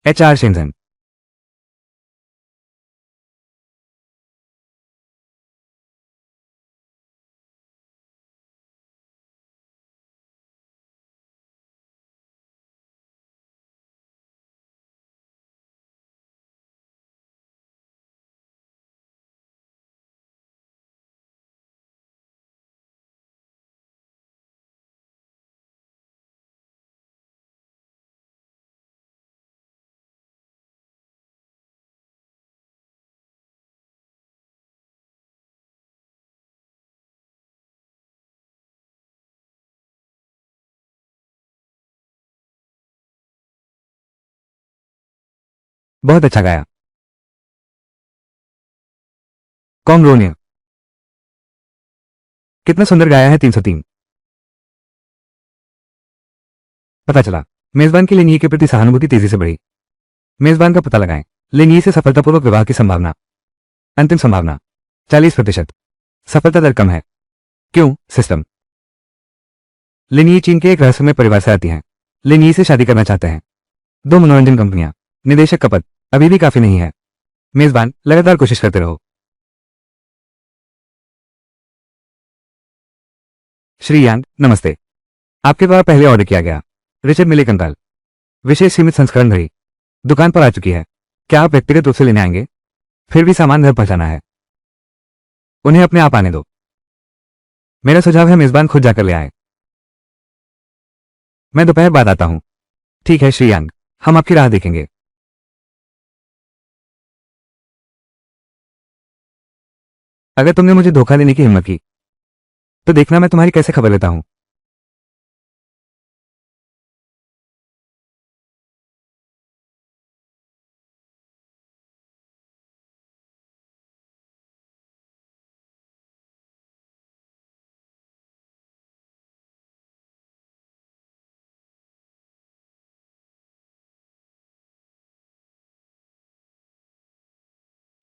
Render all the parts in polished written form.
HR Shenzhen. बहुत अच्छा गाया। कॉन्ग्रोनियर। कितना सुंदर गाया है 303। पता चला। मेजबान की लेनिये के प्रति सहानुभूति तेजी से बढ़ी। मेजबान का पता लगाएं। लेनिये से सफलतापूर्वक विवाह की संभावना। अंतिम संभावना 40%। सफलता दर कम है। क्यों? सिस्टम। लेनिये चीन के एक रहस्यमय परिवार से आती हैं। लेनिये से शादी करना चाहते हैं। 2 मनोरंजन कंपनियां। निदेशक का पद अभी भी काफी नहीं है। मेजबान लगातार कोशिश करते रहो। श्री यांग, नमस्ते। आपके द्वारा पहले ऑर्डर किया गया रिचर्ड मिले कंकाल विशेष सीमित संस्करण घड़ी दुकान पर आ चुकी है। क्या आप व्यक्तिगत रूप से लेने आएंगे? फिर भी सामान घर पहुंचाना है। उन्हें अपने आप आने दो। मेरा सुझाव है मेजबान खुद जाकर ले आए। मैं दोपहर बाद आता हूं। ठीक है श्री यांग, हम आपकी राह देखेंगे। अगर तुमने मुझे धोखा देने की हिम्मत की तो देखना मैं तुम्हारी कैसे खबर लेता हूं।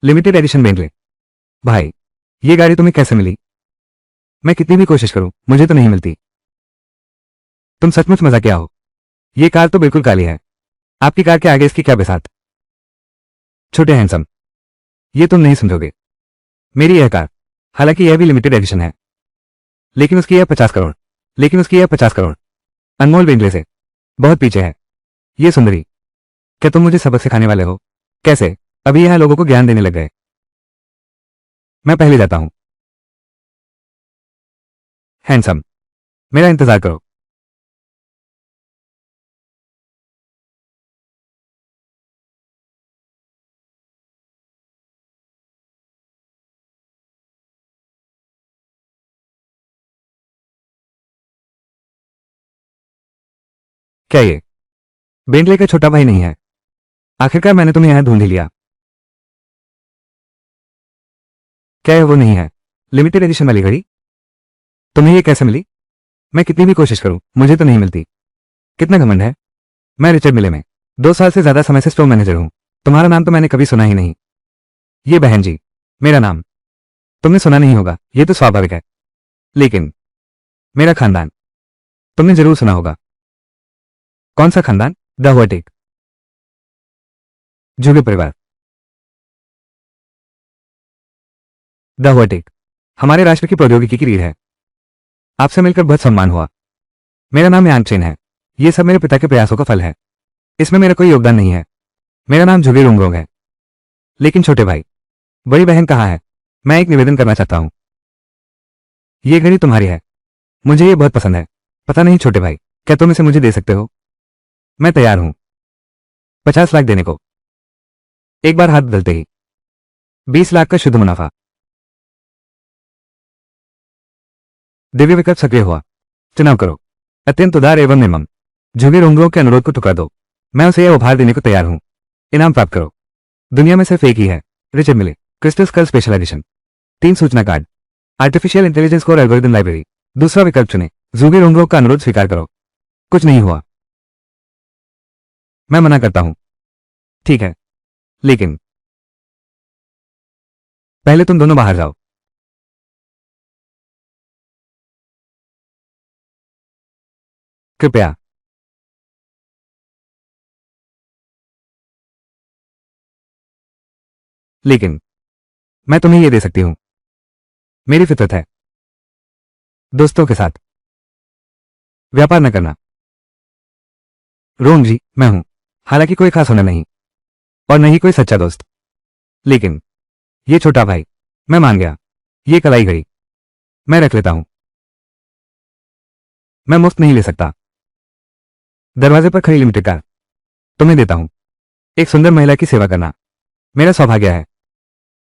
Limited edition Bentley. भाई, ये गाड़ी तुम्हें कैसे मिली? मैं कितनी भी कोशिश करूं मुझे तो नहीं मिलती। तुम सचमुच मजाकिया हो। ये कार तो बिल्कुल काली है। आपकी कार के आगे इसकी क्या बिसात? छोटे हैंडसम, ये तुम नहीं समझोगे। मेरी यह कार, हालांकि यह भी लिमिटेड एडिशन है, लेकिन उसकी यह 50 करोड़ अनमोल बेंटले से बहुत पीछे है। ये सुंदरी, क्या तुम मुझे सबक सिखाने वाले हो? कैसे? अभी यहां लोगों को ज्ञान देने लग गए। मैं पहले जाता हूं। हैंडसम, मेरा इंतजार करो। क्या ये बेंटले का छोटा भाई नहीं है? आखिरकार मैंने तुम्हें यहां ढूंढ ही लिया। क्या यह वो नहीं है लिमिटेड एडिशन वाली घड़ी? तुम्हें ये कैसे मिली? मैं कितनी भी कोशिश करूं मुझे तो नहीं मिलती। कितना घमंड है। मैं रिचर्ड मिले में 2 साल से ज्यादा समय से स्टोर मैनेजर हूं। तुम्हारा नाम तो मैंने कभी सुना ही नहीं। ये बहन जी, मेरा नाम तुमने सुना नहीं होगा, ये तो स्वाभाविक है। लेकिन मेरा खानदान तुमने जरूर सुना होगा। कौन सा खानदान? द हुआटेक। जुगे परिवार। द हुआटेक हमारे राष्ट्र की प्रौद्योगिकी की रीढ़ है। आपसे मिलकर बहुत सम्मान हुआ। मेरा नाम यांग चेन है। ये सब मेरे पिता के प्रयासों का फल है। इसमें मेरा कोई योगदान नहीं है। मेरा नाम जुगे रुंगरोंग है। लेकिन छोटे भाई, बड़ी बहन कहाँ है? मैं एक निवेदन करना चाहता हूं। ये घड़ी तुम्हारी है। मुझे ये बहुत पसंद है। पता नहीं छोटे भाई, क्या तुम इसे मुझे दे सकते हो? मैं तैयार हूं 50 लाख देने को। एक बार हाथ बदलते ही 20 लाख का शुद्ध मुनाफा। दिव्य विकल्प सक्रिय हुआ। चुनाव करो। अत्यंत उदार एवं निर्मम झुगे रोंगरों के अनुरोध को ठुकरा दो। मैं उसे यह उपहार देने को तैयार हूं। इनाम प्राप्त करो। दुनिया में सिर्फ एक ही है, रिचर्ड मिले क्रिस्टल स्कल स्पेशल एडिशन। 3 सूचना card. Artificial intelligence core algorithm library. दूसरा विकल्प चुने। जूगे रोंगरों का अनुरोध स्वीकार करो। कुछ नहीं हुआ। मैं मना करता हूं। ठीक है, लेकिन पहले तुम दोनों बाहर जाओ। कृपया। लेकिन मैं तुम्हें यह दे सकती हूं। मेरी फितरत है दोस्तों के साथ व्यापार न करना। रोम जी, मैं हूं, हालांकि कोई खास होना नहीं और नहीं कोई सच्चा दोस्त, लेकिन ये छोटा भाई, मैं मान गया। ये कलाई घड़ी मैं रख लेता हूं। मैं मुफ्त नहीं ले सकता। दरवाजे पर खड़ी लिमिटेड कार तुम्हें देता हूं। एक सुंदर महिला की सेवा करना मेरा सौभाग्य है।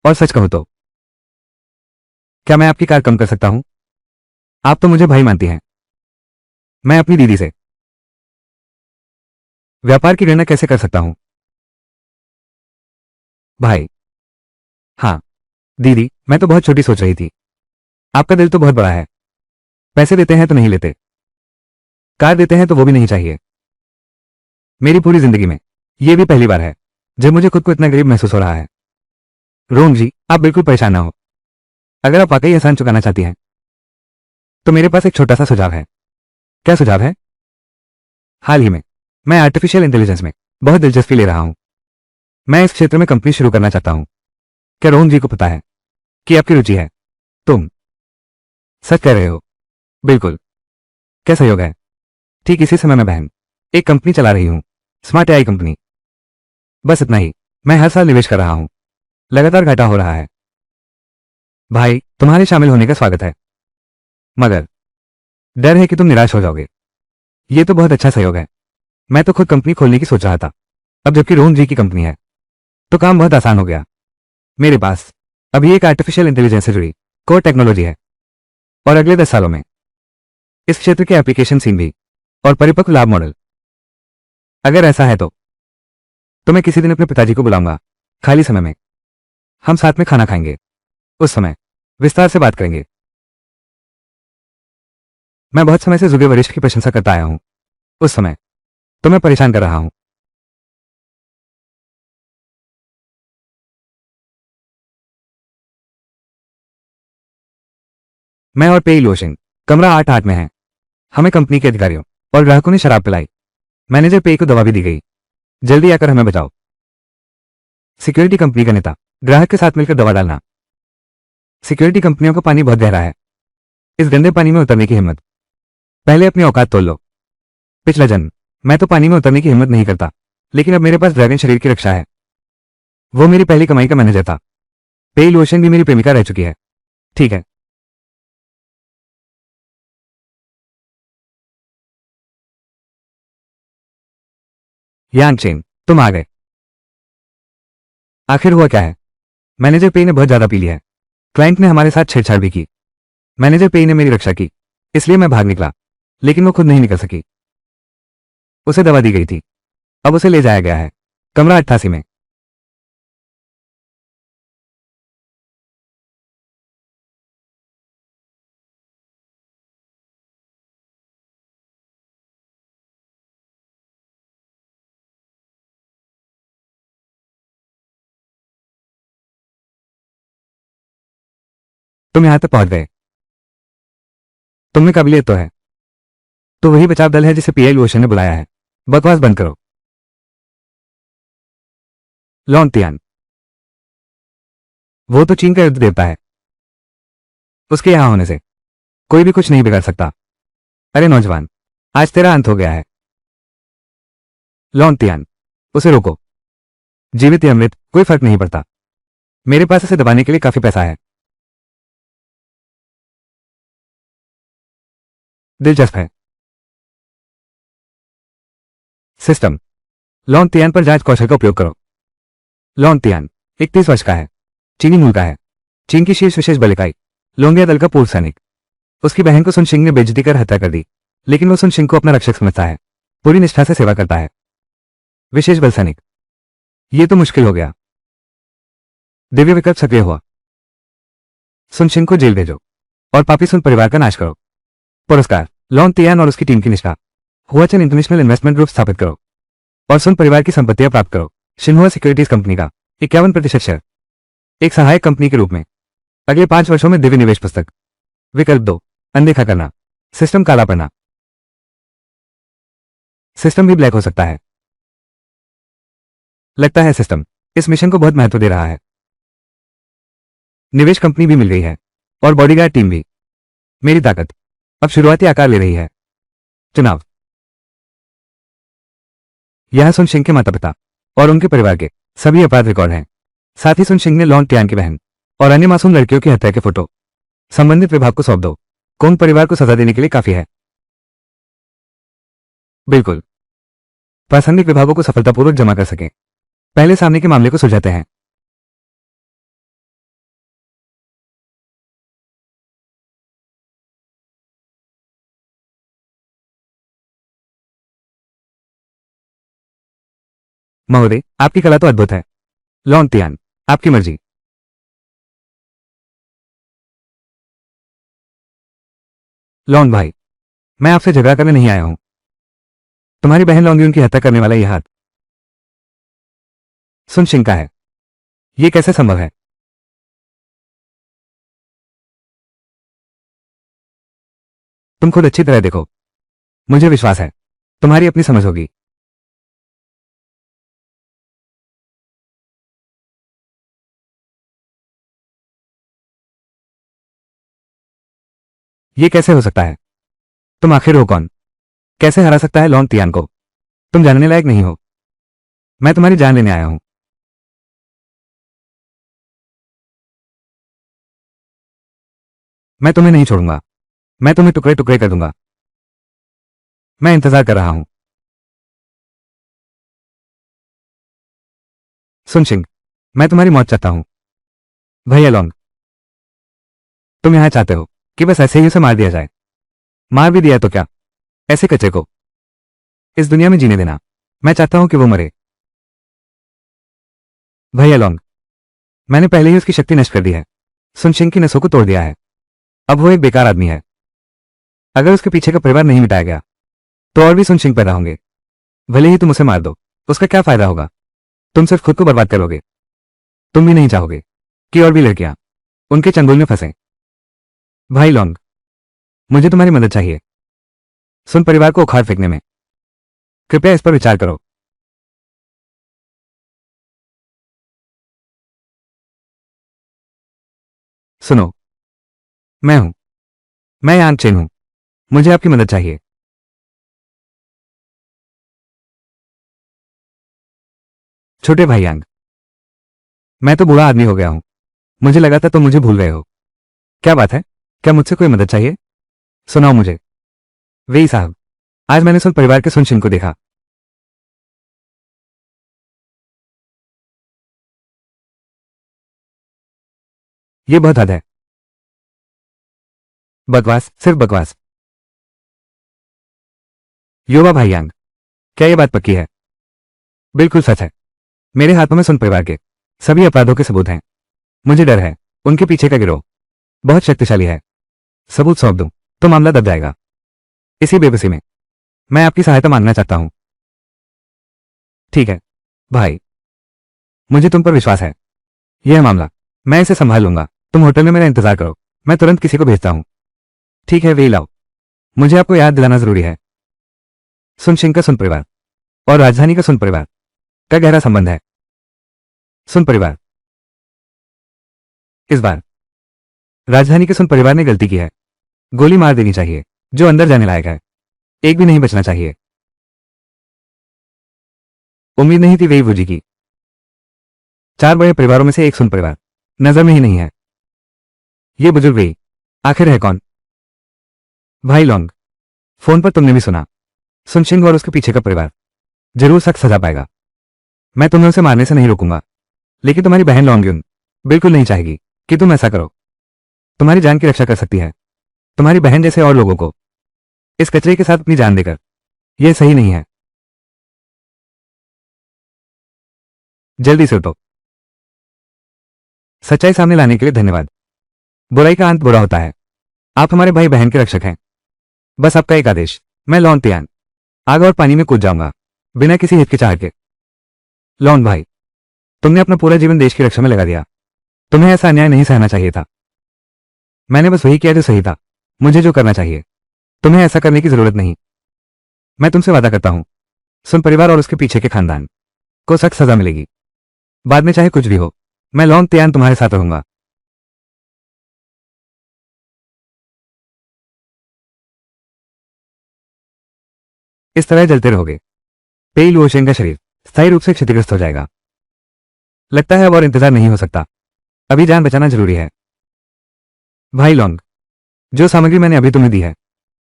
और सच कहूं तो क्या मैं आपकी कार कम कर सकता हूं? आप तो मुझे भाई मानती हैं। मैं अपनी दीदी से व्यापार की गणना कैसे कर सकता हूं? भाई, हाँ दीदी, मैं तो बहुत छोटी सोच रही थी। आपका दिल तो बहुत बड़ा है। पैसे देते हैं तो नहीं लेते, कार देते हैं तो वो भी नहीं चाहिए। मेरी पूरी जिंदगी में ये भी पहली बार है जब मुझे खुद को इतना गरीब महसूस हो रहा है। रोम जी, आप बिल्कुल परेशान ना हो। अगर आप वाकई एहसान चुकाना चाहती हैं तो मेरे पास एक छोटा सा सुझाव है। क्या सुझाव है? हाल ही में मैं आर्टिफिशियल इंटेलिजेंस में बहुत दिलचस्पी ले रहा हूं। मैं इस क्षेत्र में कंपनी शुरू करना चाहता हूं। क्या रोहन जी को पता है कि आपकी रुचि है? तुम सच कह रहे हो? बिल्कुल। क्या सहयोग है? ठीक इसी समय मैं बहन एक कंपनी चला रही हूं, स्मार्ट एआई कंपनी। बस इतना ही। मैं हर साल निवेश कर रहा हूं, लगातार घाटा हो रहा है। भाई, तुम्हारे शामिल होने का स्वागत है, मगर डर है कि तुम निराश हो जाओगे। ये तो बहुत अच्छा सहयोग है। मैं तो खुद कंपनी खोलने की सोच रहा था, अब जबकि रोहन जी की कंपनी है तो काम बहुत आसान हो गया। मेरे पास अभी एक आर्टिफिशियल इंटेलिजेंस से जुड़ी कोर टेक्नोलॉजी है और अगले 10 सालों में इस क्षेत्र के एप्लीकेशन सीन भी और परिपक्व लाभ मॉडल। अगर ऐसा है तो मैं किसी दिन अपने पिताजी को बुलाऊंगा। खाली समय में हम साथ में खाना खाएंगे। उस समय विस्तार से बात करेंगे। मैं बहुत समय से जुगे वरिष्ठ की प्रशंसा करता आया हूं। उस समय तो मैं परेशान कर रहा हूं। मैं और पेई लोशन कमरा 8-8 में है। हमें कंपनी के अधिकारियों और ग्राहकों ने शराब पिलाई। मैनेजर पेई को दवा भी दी गई। जल्दी आकर हमें बचाओ। सिक्योरिटी कंपनी का नेता ग्राहक के साथ मिलकर दवा डालना। सिक्योरिटी कंपनियों का पानी बहुत गहरा है। इस गंदे पानी में उतरने की हिम्मत, पहले अपनी औकात तोल लो। पिछला जन्म मैं तो पानी में उतरने की हिम्मत नहीं करता, लेकिन अब मेरे पास ड्रैगन शरीर की रक्षा है। वो मेरी पहली कमाई का मैनेजर था। पेई लोशन भी मेरी प्रेमिका रह चुकी है। ठीक है। यांग चेन, तुम आ गए। आखिर हुआ क्या है? मैनेजर पेई ने बहुत ज्यादा पी लिया है। क्लाइंट ने हमारे साथ छेड़छाड़ भी की। मैनेजर पेई ने मेरी रक्षा की, इसलिए मैं भाग निकला, लेकिन वो खुद नहीं निकल सकी। उसे दवा दी गई थी। अब उसे ले जाया गया है कमरा 88 में। तुम यहां तक पहुंच गए। तुम में काबिलियत तो है। तो वही बचाव दल है जिसे पीआई लोशन ने बुलाया है। बकवास बंद करो। लॉन्टियान, वो तो चीन का युद्ध देवता है। उसके यहां होने से कोई भी कुछ नहीं बिगाड़ सकता। अरे नौजवान, आज तेरा अंत हो गया है। लॉन्टियान, उसे रोको। जीवित या मृत कोई फर्क नहीं पड़ता। मेरे पास इसे दबाने के लिए काफी पैसा है। दिलचस्प है। सिस्टम लॉन्टियान पर जांच कौशल का उपयोग करो। लॉन्टियान 31 वर्ष का है, चीनी मूल का है। चीन की शीर्ष विशेष बल इकाई लोंगिया दल का पूर्व सैनिक। उसकी बहन को सुन सिंह ने बेइज्जती कर हत्या कर दी, लेकिन वो सुन सिंह को अपना रक्षक समझता है। पूरी निष्ठा से सेवा करता है। विशेष बल सैनिक, ये तो मुश्किल हो गया। दिव्य विकल्प सक्रिय हुआ। सुन सिंह को जेल भेजो और पापी सुन परिवार का नाश करो। पुरस्कार लॉन तियान और उसकी टीम की निष्ठा। हुआचन इंटरनेशनल इन्वेस्टमेंट ग्रुप स्थापित करो और सुन परिवार की संपत्तियां प्राप्त करो। शिन्हुआ सिक्योरिटीज कंपनी का 51% शेयर एक सहायक कंपनी के रूप में। अगले 5 वर्षों में दिव्य निवेश पुस्तक। विकल्प 2, अनदेखा करना। सिस्टम काला पड़ना। सिस्टम भी ब्लैक हो सकता है। लगता है सिस्टम इस मिशन को बहुत महत्व दे रहा है। निवेश कंपनी भी मिल गई है और बॉडीगार्ड टीम भी। मेरी ताकत अब शुरुआती आकार ले रही है। चुनाव। यह सुन सिंह के माता पिता और उनके परिवार के सभी अपराध रिकॉर्ड हैं। साथ ही सुन सिंह ने लॉन्ग टियान की बहन और अन्य मासूम लड़कियों की हत्या के फोटो संबंधित विभाग को सौंप दो। कोंग परिवार को सजा देने के लिए काफी है। बिल्कुल। प्रासंगिक विभागों को सफलतापूर्वक जमा कर सकें, पहले सामने के मामले को सुलझाते हैं। महोदय, आपकी कला तो अद्भुत है। लॉन्ग टियान, आपकी मर्जी। लॉन्ग भाई, मैं आपसे झगड़ा करने नहीं आया हूं। तुम्हारी बहन लॉन्ग की हत्या करने वाला यह हाथ सुन सिंह का है। यह कैसे संभव है? तुम खुद अच्छी तरह देखो। मुझे विश्वास है तुम्हारी अपनी समझ होगी। यह कैसे हो सकता है? तुम आखिर हो कौन? कैसे हरा सकता है लॉन्ग टियान को? तुम जानने लायक नहीं हो। मैं तुम्हारी जान लेने आया हूं। मैं तुम्हें नहीं छोड़ूंगा। मैं तुम्हें टुकड़े टुकड़े कर दूंगा। मैं इंतजार कर रहा हूं। सुन सिंह, मैं तुम्हारी मौत चाहता हूं। भैया लॉन्ग, तुम यहां चाहते हो कि बस ऐसे ही उसे मार दिया जाए? मार भी दिया तो क्या, ऐसे कच्चे को इस दुनिया में जीने देना। मैं चाहता हूं कि वो मरे। भैया लॉन्ग, मैंने पहले ही उसकी शक्ति नष्ट कर दी है। सुन सिंह की नसों को तोड़ दिया है। अब वो एक बेकार आदमी है। अगर उसके पीछे का परिवार नहीं मिटाया गया तो और भी सुन सिंह पैदा होंगे। भले ही तुम उसे मार दो, उसका क्या फायदा होगा? तुम सिर्फ खुद को बर्बाद करोगे। तुम भी नहीं चाहोगे कि और भी लड़कियां उनके चंगुल में फंसें। भाई लॉन्ग, मुझे तुम्हारी मदद चाहिए सुन परिवार को उखाड़ फेंकने में। कृपया इस पर विचार करो। सुनो, मैं हूं। मैं यांग चेन हूं। मुझे आपकी मदद चाहिए। छोटे भाई यांग, मैं तो बूढ़ा आदमी हो गया हूं। मुझे लगा था तुम मुझे भूल गए हो। क्या बात है? क्या मुझसे कोई मदद चाहिए? सुनाओ मुझे। वेई साहब, आज मैंने सुन परिवार के सुन सिंह को देखा। यह बहुत हद है। बकवास, सिर्फ बकवास। योवा भाई यांग, क्या यह बात पक्की है? बिल्कुल सच है। मेरे हाथों में सुन परिवार के सभी अपराधों के सबूत हैं। मुझे डर है उनके पीछे का गिरोह बहुत शक्तिशाली है। सबूत सौंप दूं तो मामला दब जाएगा। इसी बेबसी में मैं आपकी सहायता मांगना चाहता हूं। ठीक है भाई, मुझे तुम पर विश्वास है। यह मामला मैं इसे संभाल लूंगा। तुम होटल में मेरा इंतजार करो, मैं तुरंत किसी को भेजता हूं। ठीक है वे लाओ। मुझे आपको याद दिलाना जरूरी है, सुन सिंह का सुन परिवार और राजधानी का सुन परिवार का गहरा संबंध है। सुन परिवार, इस बार राजधानी के सुन परिवार ने गलती की है। गोली मार देनी चाहिए जो अंदर जाने लायक है। एक भी नहीं बचना चाहिए। उम्मीद नहीं थी वेई जी की। चार बड़े परिवारों में से एक सुन परिवार नजर में ही नहीं है। ये बुजुर्ग वेई आखिर है कौन? भाई लॉन्ग, फोन पर तुमने भी सुना। सुन सिंह और उसके पीछे का परिवार जरूर सख्त सजा पाएगा। मैं तुम्हें उसे मारने से नहीं रोकूंगा, लेकिन तुम्हारी बहन लॉन्ग बिल्कुल नहीं चाहेगी कि तुम ऐसा करो। तुम्हारी जान की रक्षा कर सकती है तुम्हारी बहन जैसे और लोगों को इस कचरे के साथ अपनी जान देकर। यह सही नहीं है। जल्दी से उठो। सच्चाई सामने लाने के लिए धन्यवाद। बुराई का अंत बुरा होता है। आप हमारे भाई बहन के रक्षक हैं। बस आपका एक आदेश। मैं लॉन्ग तियान आग और पानी में कूद जाऊंगा बिना किसी हिचकिचाहट के। लॉन्ग भाई, तुमने अपना पूरा जीवन देश की रक्षा में लगा दिया। तुम्हें ऐसा अन्याय नहीं सहना चाहिए था। मैंने बस वही किया जो सही था। मुझे जो करना चाहिए, तुम्हें ऐसा करने की जरूरत नहीं। मैं तुमसे वादा करता हूं, सुन परिवार और उसके पीछे के खानदान को सख्त सजा मिलेगी। बाद में चाहे कुछ भी हो, मैं लॉन्ग तियान तुम्हारे साथ रहूंगा। इस तरह जलते रहोगे। पेई लुओशेन का शरीर स्थायी रूप से क्षतिग्रस्त हो जाएगा। लगता है अब और इंतजार नहीं हो सकता, अभी जान बचाना जरूरी है। भाई लॉन्ग, जो सामग्री मैंने अभी तुम्हें दी है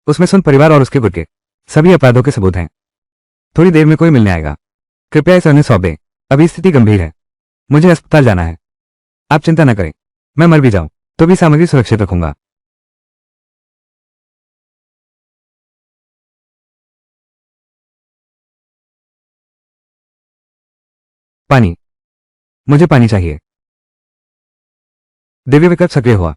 उसमें सुन परिवार और उसके गुट के सभी अपराधों के सबूत हैं। थोड़ी देर में कोई मिलने आएगा, कृपया इसे उन्हें सौंपे। अभी स्थिति गंभीर है, मुझे अस्पताल जाना है। आप चिंता न करें, मैं मर भी जाऊं तो भी सामग्री सुरक्षित रखूंगा। पानी, मुझे पानी चाहिए। दिव्य विकल्प सक्रिय हुआ।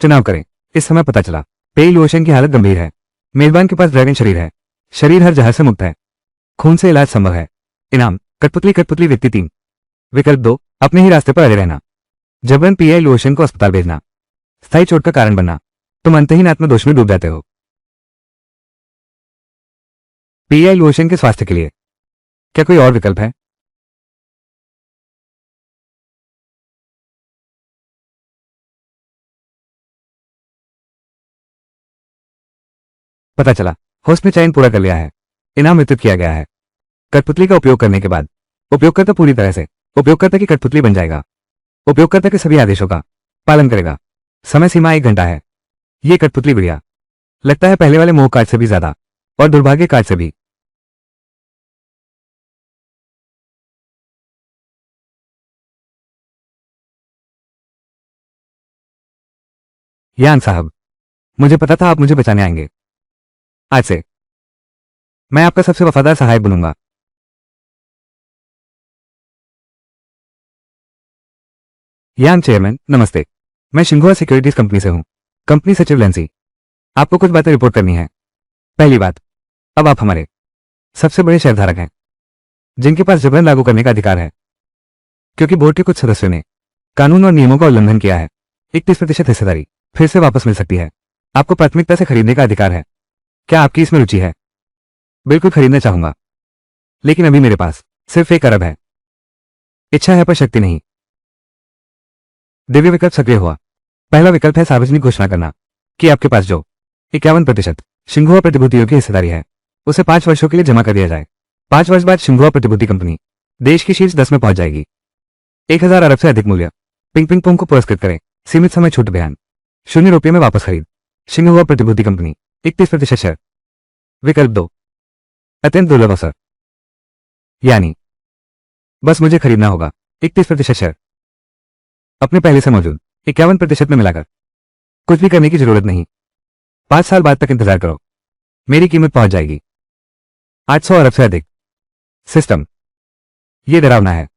चुनाव करें। इस समय पता चला पेई लुओशेन की हालत गंभीर है। मेजबान के पास ड्रैगन शरीर है, शरीर हर जहर से मुक्त है, खून से इलाज संभव है। इनाम कठपुतली व्यक्ति 3। विकल्प 2, अपने ही रास्ते पर अड़े रहना, जबरन पीआई लुओशेन को अस्पताल भेजना, स्थायी चोट का कारण बनना, तुम अंतहीन आत्मदोष में डूब जाते हो। पीआई लुओशेन के स्वास्थ्य के लिए क्या कोई और विकल्प है? पता चला होस्ट ने चयन पूरा कर लिया है, इनाम वितरित किया गया है। कठपुतली का उपयोग करने के बाद उपयोगकर्ता पूरी तरह से उपयोगकर्ता की कठपुतली बन जाएगा। उपयोगकर्ता के सभी आदेशों का पालन करेगा। समय सीमा 1 घंटा है। ये कठपुतली गुड़िया लगता है पहले वाले मोह कार्ड से भी ज्यादा और दुर्भाग्य कार्ड से भी। यान साहब, मुझे पता था आप मुझे बचाने आएंगे। आज से मैं आपका सबसे वफादार सहायक बनूंगा। यान चेयरमैन नमस्ते, मैं शिंगुआ सिक्योरिटीज कंपनी से हूं, कंपनी सचिव लेंसी। आपको कुछ बातें रिपोर्ट करनी है। पहली बात, अब आप हमारे सबसे बड़े शेयरधारक हैं, जिनके पास जबरन लागू करने का अधिकार है। क्योंकि बोर्ड के कुछ सदस्यों ने कानून और नियमों का उल्लंघन किया है, 31% हिस्सेदारी फिर से वापस मिल सकती है। आपको प्राथमिकता से खरीदने का अधिकार है। क्या आपकी इसमें रुचि है? बिल्कुल खरीदना चाहूंगा, लेकिन अभी मेरे पास सिर्फ 1 अरब है। इच्छा है पर शक्ति नहीं। दिव्य विकल्प सक्रिय हुआ। पहला विकल्प है सार्वजनिक घोषणा करना कि आपके पास जो 51% शिंगुआ प्रतिभूतियों की हिस्सेदारी है उसे 5 वर्षों के लिए जमा कर दिया जाए। 5 वर्ष बाद शिंगुआ प्रतिभूति कंपनी देश की शीर्ष 10 में पहुंच जाएगी। 1000 अरब से अधिक मूल्य। पिंग पिंग पोंग को पुरस्कृत करें। सीमित समय छूट बयान। ₹0 में वापस खरीद। शिंगुआ प्रतिभूति कंपनी 31% शेयर। विकल्प 2, अत्यंत दुर्लभ अवसर, यानी बस मुझे खरीदना होगा 31% शेयर, अपने पहले से मौजूद 51% में मिलाकर। कुछ भी करने की जरूरत नहीं। 5 साल बाद तक इंतजार करो, मेरी कीमत पहुंच जाएगी 800 अरब से अधिक। सिस्टम, यह डरावना है।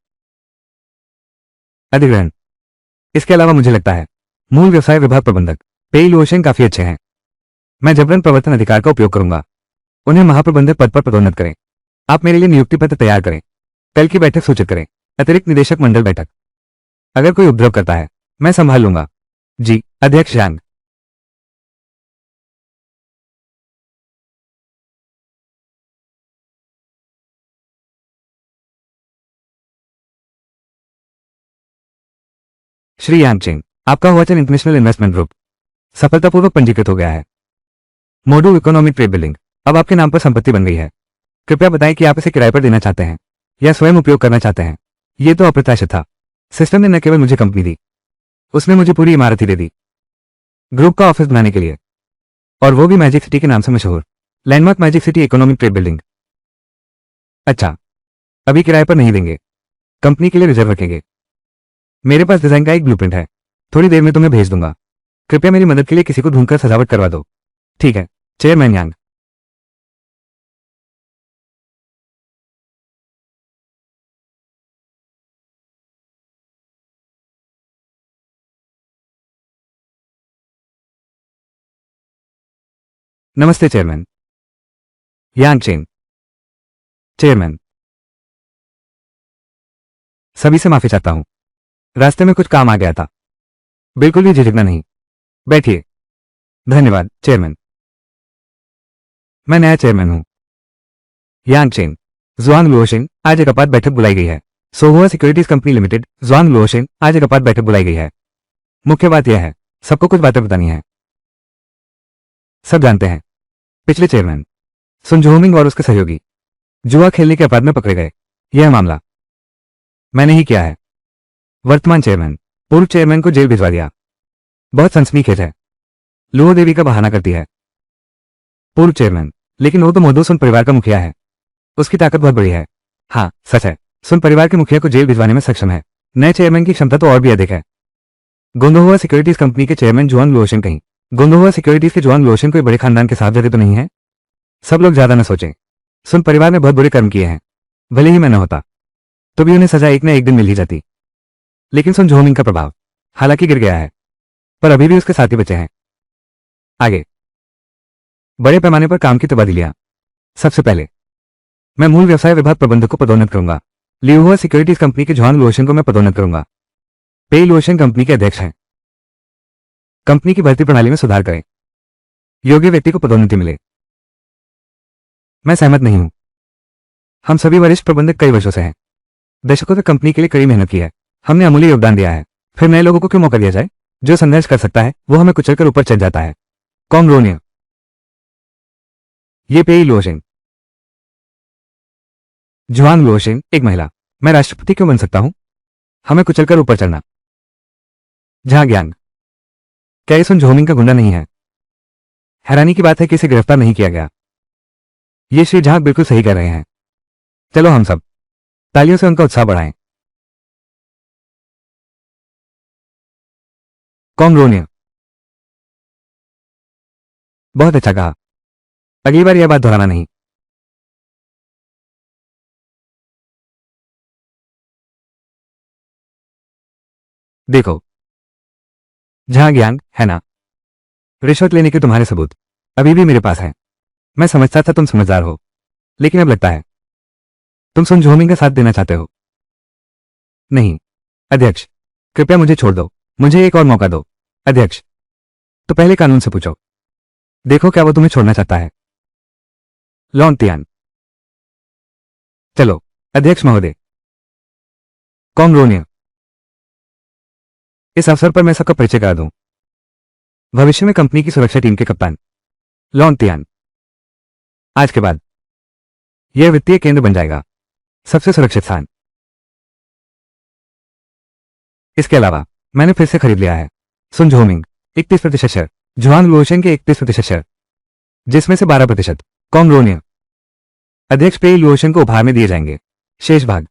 अधिग्रहण, इसके अलावा मुझे लगता है मूल व्यवसाय विभाग प्रबंधक पेई लुओशेन काफी अच्छे हैं। मैं जबरन प्रवर्तन अधिकार का उपयोग करूंगा। उन्हें महाप्रबंधक पद पर पदोन्नत करें। आप मेरे लिए नियुक्ति पत्र तैयार करें। कल की बैठक सूचित करें। अतिरिक्त निदेशक मंडल बैठक। अगर कोई उपद्रव करता है मैं संभाल लूंगा। जी अध्यक्ष यांग। श्री यांगचेंग, आपका हुआचन इंटरनेशनल इन्वेस्टमेंट ग्रुप सफलतापूर्वक पंजीकृत हो गया है। मोडू इकोनॉमिक ट्रेड बिल्डिंग अब आपके नाम पर संपत्ति बन गई है। कृपया बताएं कि आप इसे किराए पर देना चाहते हैं या स्वयं उपयोग करना चाहते हैं। यह तो अप्रत्याशित था। सिस्टम ने न केवल मुझे कंपनी दी, उसने मुझे पूरी इमारत ही दे दी, ग्रुप का ऑफिस बनाने के लिए, और वो भी मैजिक सिटी के नाम से मशहूर landmark magic city economic trade building. अच्छा, अभी किराए पर नहीं देंगे, कंपनी के लिए रिजर्व रखेंगे। मेरे पास डिजाइन का एक ब्लूप्रिंट है, थोड़ी देर में तुम्हें भेज दूंगा। कृपया मेरी मदद के लिए किसी को ढूंढकर सजावट करवा दो। ठीक है, चेयरमैन यांग। नमस्ते चेयरमैन यांग चेन। चेयरमैन, सभी से माफी चाहता हूं, रास्ते में कुछ काम आ गया था। बिल्कुल भी झिझकना नहीं, बैठिए। धन्यवाद चेयरमैन। मैं नया चेयरमैन हूं, यांग चेन। जुआंग लुओशेन, आज एक आपात बैठक बुलाई गई है। सोहुआ सिक्योरिटीज कंपनी लिमिटेड जुआंग लुओशेन, आज एक आपात बैठक बुलाई गई है। मुख्य बात यह है, सबको कुछ बातें बतानी है। सब जानते हैं। पिछले चेयरमैन सुन जोमिंग और उसके सहयोगी जुआ खेलने के अपराध में पकड़े गए। यह मामला मैंने ही किया है। वर्तमान चेयरमैन पूर्व चेयरमैन को जेल भिजवा दिया। बहुत सनसनीखेज है। लुओ देवी का बहाना करती है। पूर्व चेयरमैन, लेकिन वो तो मोदो सुन परिवार का मुखिया है। उसकी ताकत बहुत बड़ी है। हाँ, सच है। सुन परिवार के मुखिया को जेल भिजवाने में सक्षम है। नए चेयरमैन की क्षमता तो और भी अधिक है। गोंदोहुआ सिक्योरिटीज कंपनी के चेयरमैन जुआन लुओशेन कहीं गोंदोहुआ सिक्योरिटीज के जुआन लुओशेन कोई बड़े खानदान के साथ जाते तो नहीं है। सब लोग ज्यादा न सोचें। सुन परिवार ने बहुत बुरे कर्म किए हैं। भले ही मैं न होता तो भी उन्हें सजा एक न एक दिन मिल ही जाती। लेकिन सुन झोमिंग का प्रभाव हालांकि गिर गया है, पर अभी भी उसके साथी बचे हैं। आगे बड़े पैमाने पर काम की तबादलियां। सबसे पहले मैं मूल व्यवसाय विभाग प्रबंधक को पदोन्नत करूंगा। लियुहुआ सिक्योरिटीज कंपनी के जुआन लुओशेन को मैं पदोन्नत करूंगा। पेई लुओशेन कंपनी के अध्यक्ष हैं। कंपनी की भर्ती प्रणाली में सुधार करें। योग्य व्यक्ति को पदोन्नति मिले। मैं सहमत नहीं हूं। हम सभी वरिष्ठ प्रबंधक कई वर्षों से हैं। दशकों तक कंपनी के लिए कड़ी मेहनत की है। हमने अमूल्य योगदान दिया है। फिर नए लोगों को क्यों मौका दिया जाए? जो संघर्ष कर सकता है वो हमें कुचलकर ऊपर चढ़ जाता है। कॉन्ग्रोनिया ये पेई लुओशेन जुआन लुओशेन एक महिला। मैं राष्ट्रपति क्यों बन सकता हूं? हमें कुचलकर ऊपर चढ़ना। जहां ज्ञान क्या ये सुन झोमिंग का गुंडा नहीं है? हैरानी की बात है कि इसे गिरफ्तार नहीं किया गया। ये श्री जहां बिल्कुल सही कह रहे हैं। चलो हम सब तालियों से उनका उत्साह बढ़ाएं। कॉन्ग्रोनिया बहुत अच्छा कहा। अगली बार यह बात दोहराना नहीं। देखो जहां ज्ञान है ना, रिश्वत लेने के तुम्हारे सबूत अभी भी मेरे पास है। मैं समझता था तुम समझदार हो, लेकिन अब लगता है तुम सुन झोमिंग का साथ देना चाहते हो। नहीं अध्यक्ष, कृपया मुझे छोड़ दो। मुझे एक और मौका दो। अध्यक्ष, तो पहले कानून से पूछो। देखो क्या वो तुम्हें छोड़ना चाहता है। लॉन्तियान चलो। अध्यक्ष महोदय। कॉन्ग्रोनिया इस अवसर पर मैं सबका परिचय करा दूं। भविष्य में कंपनी की सुरक्षा टीम के कप्तान लॉन्तियान। आज के बाद यह वित्तीय केंद्र बन जाएगा, सबसे सुरक्षित स्थान। इसके अलावा मैंने फिर से खरीद लिया है सुन झोमिंग 31% शेयर, जुआन लुओशेन के 31% शेयर, जिसमें से 12% कॉन्ग्रोनिया। अध्यक्ष पेई लुओशेन को उपहार में दिए जाएंगे। शेष भाग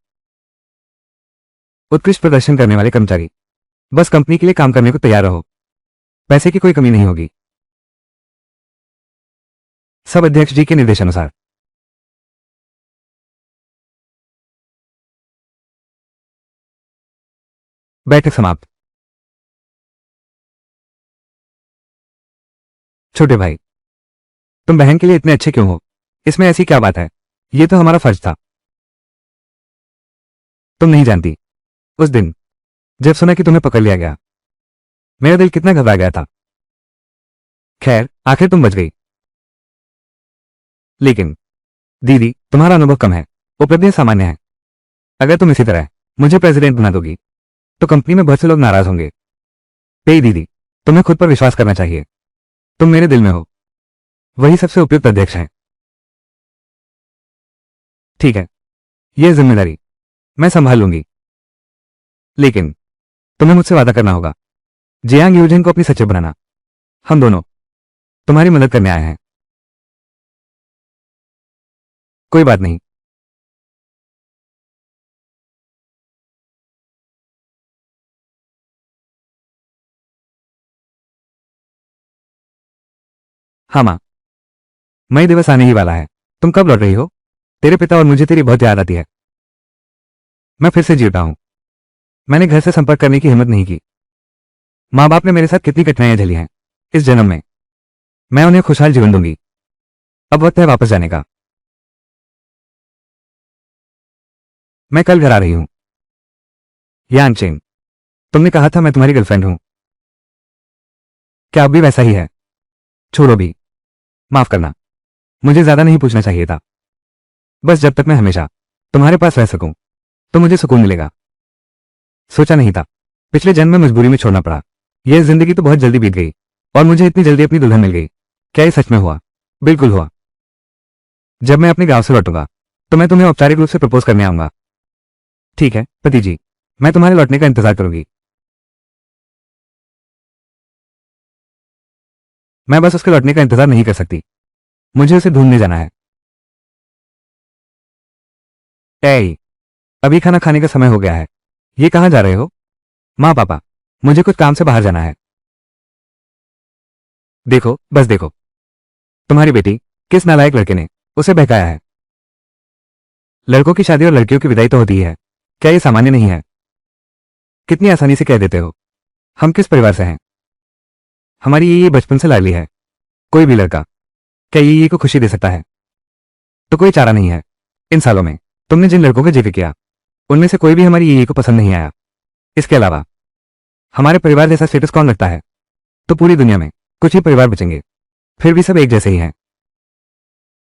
उत्कृष्ट प्रदर्शन करने वाले कर्मचारी। बस कंपनी के लिए काम करने को तैयार रहो। पैसे की कोई कमी नहीं होगी। सब अध्यक्ष जी के निर्देशानुसार। बैठक समाप्त। छोटे भाई, तुम बहन के लिए इतने अच्छे क्यों हो? इसमें ऐसी क्या बात है? यह तो हमारा फर्ज था। तुम नहीं जानती, उस दिन जब सुना कि तुम्हें पकड़ लिया गया, मेरा दिल कितना घबरा गया था। खैर आखिर तुम बच गई। लेकिन दीदी, तुम्हारा अनुभव कम है, उपलब्धियां सामान्य हैं। अगर तुम इसी तरह मुझे प्रेसिडेंट बना दोगी तो कंपनी में बहुत से लोग नाराज होंगे। पेई दीदी, तुम्हें खुद पर विश्वास करना चाहिए। तुम मेरे दिल में हो। वही सबसे उपयुक्त अध्यक्ष हैं। ठीक है, यह जिम्मेदारी मैं संभाल लूंगी। लेकिन तुम्हें मुझसे वादा करना होगा जियांग यूजिन को अपनी सचिव बनाना। हम दोनों तुम्हारी मदद करने आए हैं। कोई बात नहीं। हाँ मां, मई दिवस आने ही वाला है। तुम कब लौट रही हो? तेरे पिता और मुझे तेरी बहुत याद आती है। मैं फिर से जी उठा हूं। मैंने घर से संपर्क करने की हिम्मत नहीं की। माँ बाप ने मेरे साथ कितनी कठिनाइयां झेली हैं। इस जन्म में मैं उन्हें खुशहाल जीवन दूंगी। अब वक्त है वापस जाने का। मैं कल घर आ रही हूं। यान चेन, तुमने कहा था मैं तुम्हारी गर्लफ्रेंड हूं। क्या अब भी वैसा ही है? छोड़ो भी। माफ करना, मुझे ज्यादा नहीं पूछना चाहिए था। बस जब तक मैं हमेशा तुम्हारे पास रह सकूं तो मुझे सुकून मिलेगा। सोचा नहीं था पिछले जन्म में मजबूरी में छोड़ना पड़ा। यह जिंदगी तो बहुत जल्दी बीत गई और मुझे इतनी जल्दी अपनी दुल्हन मिल गई। क्या ये सच में हुआ? बिल्कुल हुआ। जब मैं अपने गांव से लौटूंगा तो मैं तुम्हें औपचारिक रूप से प्रपोज करने आऊंगा। ठीक है पति जी, मैं तुम्हारे लौटने का इंतजार करूंगी। मैं बस उसके लौटने का इंतजार नहीं कर सकती, मुझे उसे ढूंढने जाना है। ऐ, अभी खाना खाने का समय हो गया है, ये कहाँ जा रहे हो? माँ पापा, मुझे कुछ काम से बाहर जाना है। देखो बस देखो, तुम्हारी बेटी किस नालायक लड़के ने उसे बहकाया है। लड़कों की शादी और लड़कियों की विदाई तो होती ही है, क्या ये सामान्य नहीं है? कितनी आसानी से कह देते हो। हम किस परिवार से हैं? हमारी ये बचपन से लाडली है। कोई भी लड़का क्या ये को खुशी दे सकता है? तो कोई चारा नहीं है। इन सालों में तुमने जिन लड़कों का जिक्र किया उनमें से कोई भी हमारी ये को पसंद नहीं आया। इसके अलावा हमारे परिवार जैसा स्टेटस कौन रखता है? तो पूरी दुनिया में कुछ ही परिवार बचेंगे, फिर भी सब एक जैसे ही हैं।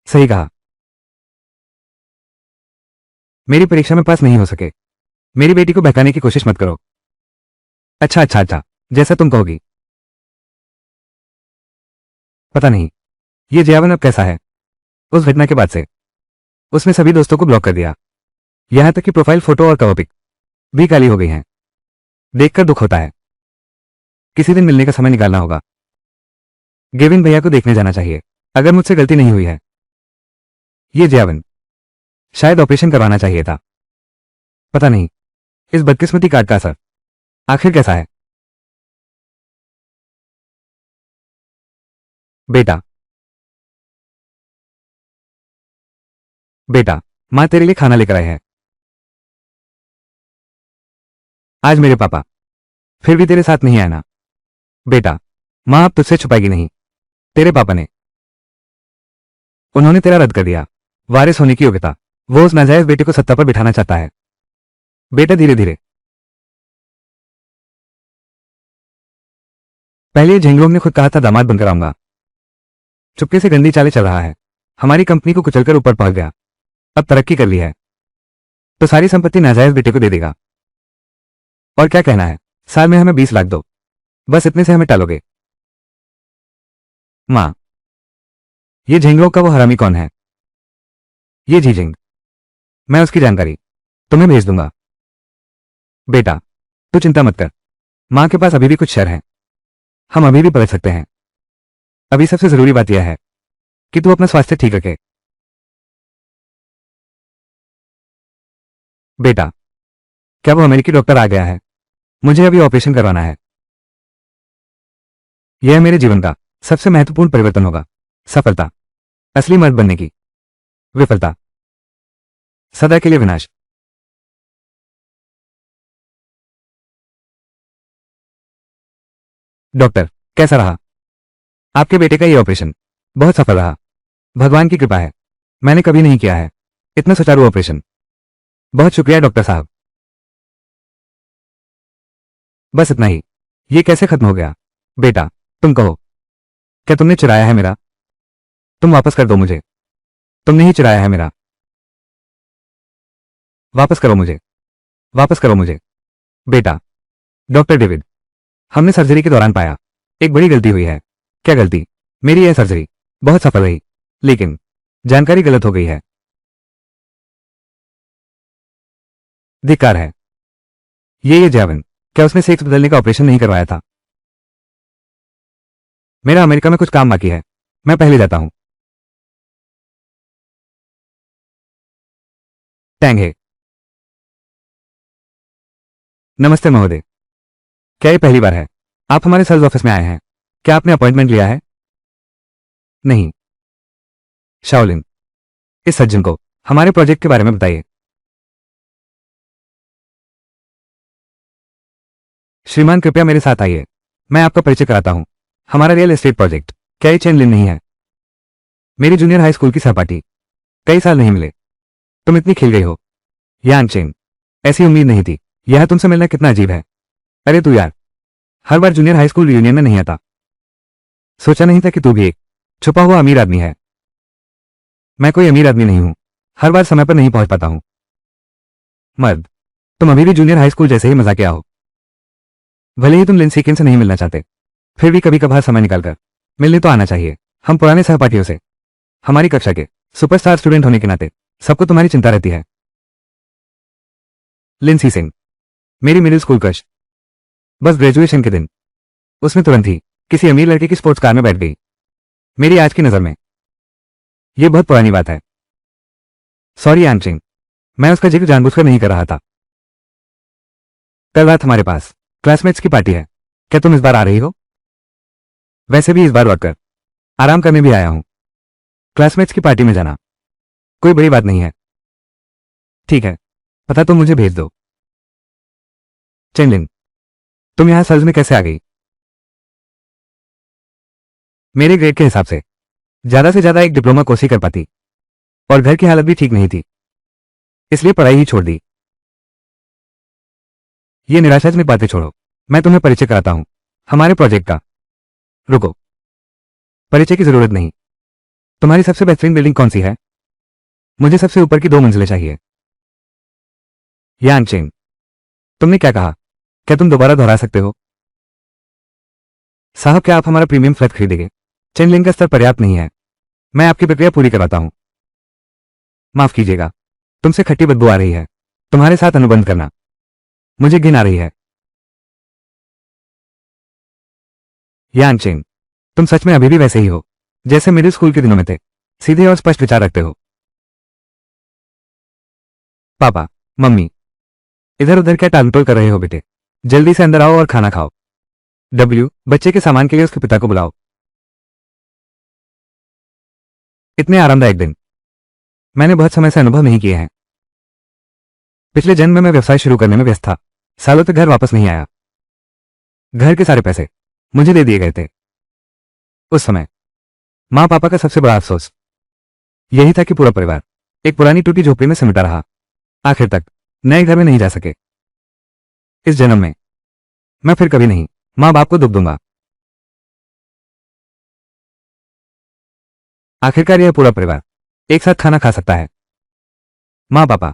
सही कहा। मेरी परीक्षा में पास नहीं हो सके, मेरी बेटी को बहकाने की कोशिश मत करो। अच्छा अच्छा अच्छा, जैसा तुम कहोगी। पता नहीं ये जयावन अब कैसा है। उस घटना के बाद से उसने सभी दोस्तों को ब्लॉक कर दिया, यहां तक कि प्रोफाइल फोटो और कवर पिक भी काली हो गई हैं। देखकर दुख होता है। किसी दिन मिलने का समय निकालना होगा। गेविन भैया को देखने जाना चाहिए, अगर मुझसे गलती नहीं हुई है। ये जयावन शायद ऑपरेशन करवाना चाहिए था। पता नहीं इस बदकिस्मती कार्ड का असर आखिर कैसा है। बेटा बेटा, मां तेरे लिए खाना लेकर आए हैं। आज मेरे पापा फिर भी तेरे साथ नहीं आए ना। बेटा, मां अब तुझसे छुपाएगी नहीं। तेरे पापा ने उन्होंने तेरा रद्द कर दिया वारिस होने की योग्यता। वो उस नाजायज बेटे को सत्ता पर बिठाना चाहता है। बेटा धीरे धीरे। पहले झेंगलोंग ने खुद कहा था दामाद बनकर आऊंगा, चुपके से गंदी चालें चल रहा है। हमारी कंपनी को कुचलकर ऊपर पहुंच गया, अब तरक्की कर ली है तो सारी संपत्ति नाजायज बेटे को दे देगा। और क्या कहना है, साल में हमें 20 लाख दो, बस इतने से हमें टालोगे? मां, ये झेंगलों का वो हरामी कौन है? ये झीझेंग, मैं उसकी जानकारी तुम्हें भेज दूंगा। बेटा तू चिंता मत कर, मां के पास अभी भी कुछ शेयर हैं, हम अभी भी पलट सकते हैं। अभी सबसे जरूरी बात यह है कि तू अपना स्वास्थ्य ठीक रखे। बेटा, क्या वो अमेरिकी डॉक्टर आ गया है? मुझे अभी ऑपरेशन करवाना है। यह मेरे जीवन का सबसे महत्वपूर्ण परिवर्तन होगा। सफलता, असली मर्द बनने की, विफलता, सदा के लिए विनाश। डॉक्टर कैसा रहा आपके बेटे का ये ऑपरेशन? बहुत सफल रहा, भगवान की कृपा है। मैंने कभी नहीं किया है इतना सुचारू ऑपरेशन। बहुत शुक्रिया डॉक्टर साहब। बस इतना ही, ये कैसे खत्म हो गया? बेटा तुम कहो, क्या तुमने चुराया है मेरा? तुम वापस कर दो मुझे। तुमने ही चुराया है मेरा। वापस करो मुझे, वापस करो मुझे। बेटा डॉक्टर डेविड, हमने सर्जरी के दौरान पाया एक बड़ी गलती हुई है। क्या गलती? मेरी यह सर्जरी बहुत सफल रही, लेकिन जानकारी गलत हो गई है। धिक्कार है। ये जयावन, क्या उसने सेक्स बदलने का ऑपरेशन नहीं करवाया था? मेरा अमेरिका में कुछ काम बाकी है, मैं पहले जाता हूं। टैंग है। नमस्ते महोदय, क्या ये पहली बार है आप हमारे सेल्स ऑफिस में आए हैं? क्या आपने अपॉइंटमेंट लिया है? नहीं। शाओलिन, इस सज्जन को हमारे प्रोजेक्ट के बारे में बताइए। श्रीमान कृपया मेरे साथ आइए, मैं आपका परिचय कराता हूं। हमारा रियल एस्टेट प्रोजेक्ट। क्या ये चेन लिन नहीं है? मेरी जूनियर हाई स्कूल की सहपाठी, कई साल नहीं मिले, तुम इतनी खिल गई हो। यांग चेन, ऐसी उम्मीद नहीं थी। यह तुमसे मिलना कितना अजीब है। अरे तू यार, हर बार जूनियर हाई स्कूल रियूनियन में नहीं आता। सोचा नहीं था कि तू भी एक छुपा हुआ अमीर आदमी है। मैं कोई अमीर आदमी नहीं हूं, हर बार समय पर नहीं पहुंच पाता हूं। मर्द, तुम अभी भी जूनियर हाई स्कूल जैसे ही मजाकिया हो। भले ही तुम लिन सीकेन से नहीं मिलना चाहते, फिर भी कभी कभार समय निकालकर मिलने तो आना चाहिए। हम पुराने सहपाठियों से हमारी कक्षा के सुपरस्टार स्टूडेंट होने के नाते सबको तुम्हारी चिंता रहती है। लिंसी सिंह, मेरी मिडिल स्कूल क्रश, बस ग्रेजुएशन के दिन उसमें तुरंत ही किसी अमीर लड़के की स्पोर्ट्स कार में बैठ गई। मेरी आज की नजर में यह बहुत पुरानी बात है। सॉरी एनचिंग, मैं उसका जिक्र जानबूझकर नहीं कर रहा था। कल रात हमारे पास क्लासमेट्स की पार्टी है, क्या तुम इस बार आ रही हो? वैसे भी इस बार लौटकर आराम करने भी आया हूं। क्लासमेट्स की पार्टी में जाना कोई बड़ी बात नहीं है। ठीक है, पता तो मुझे भेज दो। चेनलिन, तुम यहां सल्ज में कैसे आ गई? मेरे ग्रेड के हिसाब से ज्यादा से ज्यादा एक डिप्लोमा कोर्स ही कर पाती, और घर की हालत भी ठीक नहीं थी, इसलिए पढ़ाई ही छोड़ दी। ये निराशाजनक बातें छोड़ो, मैं तुम्हें परिचय कराता हूं हमारे प्रोजेक्ट का। रुको, परिचय की जरूरत नहीं। तुम्हारी सबसे बेहतरीन बिल्डिंग कौन सी है? मुझे सबसे ऊपर की 2 मंजिलें चाहिए। यानचेन, तुमने क्या कहा? क्या तुम दोबारा दोहरा सकते हो? साहब, क्या आप हमारा प्रीमियम फ्लैट खरीदेंगे? चेनलिंग का स्तर पर्याप्त नहीं है, मैं आपकी प्रक्रिया पूरी करवाता हूं। माफ कीजिएगा, तुमसे खट्टी बदबू आ रही है। तुम्हारे साथ अनुबंध करना मुझे घिन आ रही है। यानचेन, तुम सच में अभी भी वैसे ही हो जैसे मिडिल स्कूल के दिनों में थे, सीधे और स्पष्ट विचार रखते हो। पापा, मम्मी, इधर उधर क्या टालमटोल कर रहे हो बेटे? जल्दी से अंदर आओ और खाना खाओ। डब्ल्यू, बच्चे के सामान के लिए उसके पिता को बुलाओ। इतने आरामदायक दिन मैंने बहुत समय से अनुभव नहीं किए हैं। पिछले जन्म में मैं व्यवसाय शुरू करने में व्यस्त था, सालों तक घर वापस नहीं आया। घर के सारे पैसे मुझे दे दिए गए थे। उस समय मां पापा का सबसे बड़ा अफसोस यही था कि पूरा परिवार एक पुरानी टूटी झोपड़ी में सिमटा रहा, आखिर तक नए घर में नहीं जा सके। इस जन्म में मैं फिर कभी नहीं मां बाप को दुख दूंगा। आखिरकार यह पूरा परिवार एक साथ खाना खा सकता है। मां पापा,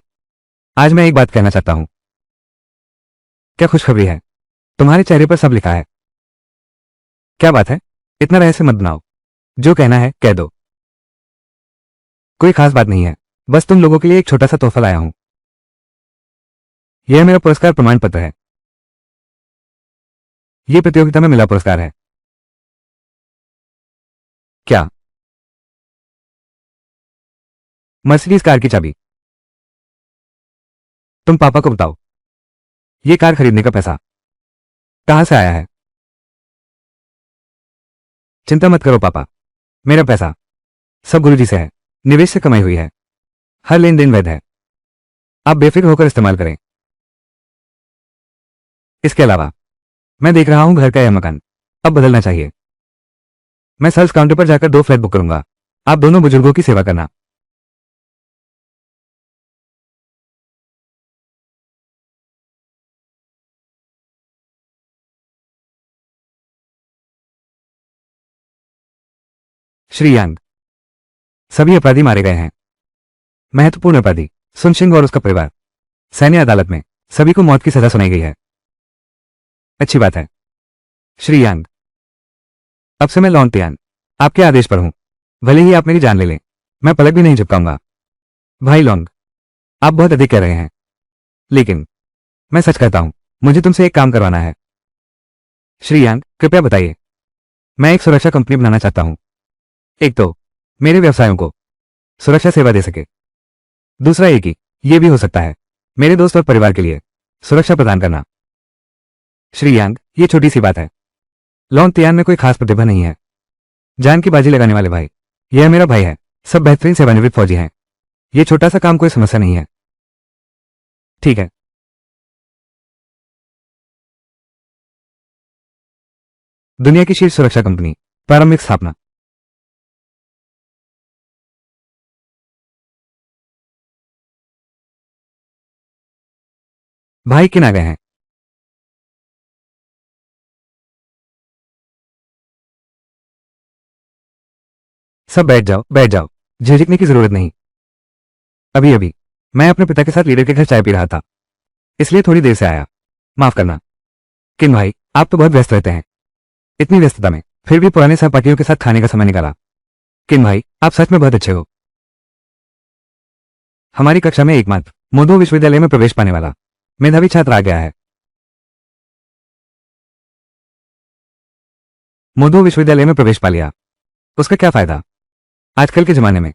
आज मैं एक बात कहना चाहता हूं। क्या खुशखबरी है? तुम्हारे चेहरे पर सब लिखा है। क्या बात है? इतना रहस्य मत बनाओ, जो कहना है कह दो। कोई खास बात नहीं है, बस तुम लोगों के लिए एक छोटा सा तोहफा लाया हूं। यह मेरा पुरस्कार प्रमाण पत्र है। यह प्रतियोगिता में मिला पुरस्कार है। क्या? मर्सिडीज कार की चाबी। तुम पापा को बताओ, यह कार खरीदने का पैसा कहां से आया है? चिंता मत करो पापा, मेरा पैसा सब गुरुजी से है, निवेश से कमाई हुई है। हर लेन देन वैध है, आप बेफिक्र होकर इस्तेमाल करें। इसके अलावा मैं देख रहा हूं घर का यह मकान अब बदलना चाहिए। मैं सेल्स काउंटर पर जाकर 2 फ्लैट बुक करूंगा, आप दोनों बुजुर्गों की सेवा करना। श्री यांग, सभी अपराधी मारे गए हैं। महत्वपूर्ण अपराधी सुन सिंह और उसका परिवार। सैन्य अदालत में सभी को मौत की सजा सुनाई गई है। अच्छी बात है श्री यांग, अब से मैं लॉन्ग त्यान आपके आदेश पर हूं। भले ही आप मेरी जान ले लें, मैं पलक भी नहीं झपकाऊंगा। भाई लॉन्ग, आप बहुत अधिक कह रहे हैं, लेकिन मैं सच कहता हूं, मुझे तुमसे एक काम करवाना है। श्री यांग, कृपया बताइए। मैं एक सुरक्षा कंपनी बनाना चाहता हूं। एक तो मेरे व्यवसायों को सुरक्षा सेवा दे सके, दूसरा एक ही ये भी हो सकता है मेरे दोस्त और परिवार के लिए सुरक्षा प्रदान करना। श्री यांग, ये छोटी सी बात है। लॉन्ग त्यान में कोई खास प्रतिभा नहीं है। जान की बाजी लगाने वाले भाई, यह मेरा भाई है, सब बेहतरीन सेवानिवृत्त फौजी हैं। यह छोटा सा काम कोई समस्या नहीं है। ठीक है। दुनिया की शीर्ष सुरक्षा कंपनी, प्रारंभिक स्थापना। भाई किन आ गए हैं? सब बैठ जाओ, बैठ जाओ, झिझकने की जरूरत नहीं। अभी अभी मैं अपने पिता के साथ लीडर के घर चाय पी रहा था, इसलिए थोड़ी देर से आया। माफ करना। किन भाई, आप तो बहुत व्यस्त रहते हैं। इतनी व्यस्तता में फिर भी पुराने सहपाठियों के साथ खाने का समय निकाला। किन भाई, आप सच में बहुत अच्छे हो। हमारी कक्षा में एकमात्र मोदो विश्वविद्यालय में प्रवेश पाने वाला मेधावी छात्र आ गया है। मोदो विश्वविद्यालय में प्रवेश पा लिया, उसका क्या फायदा? आजकल के जमाने में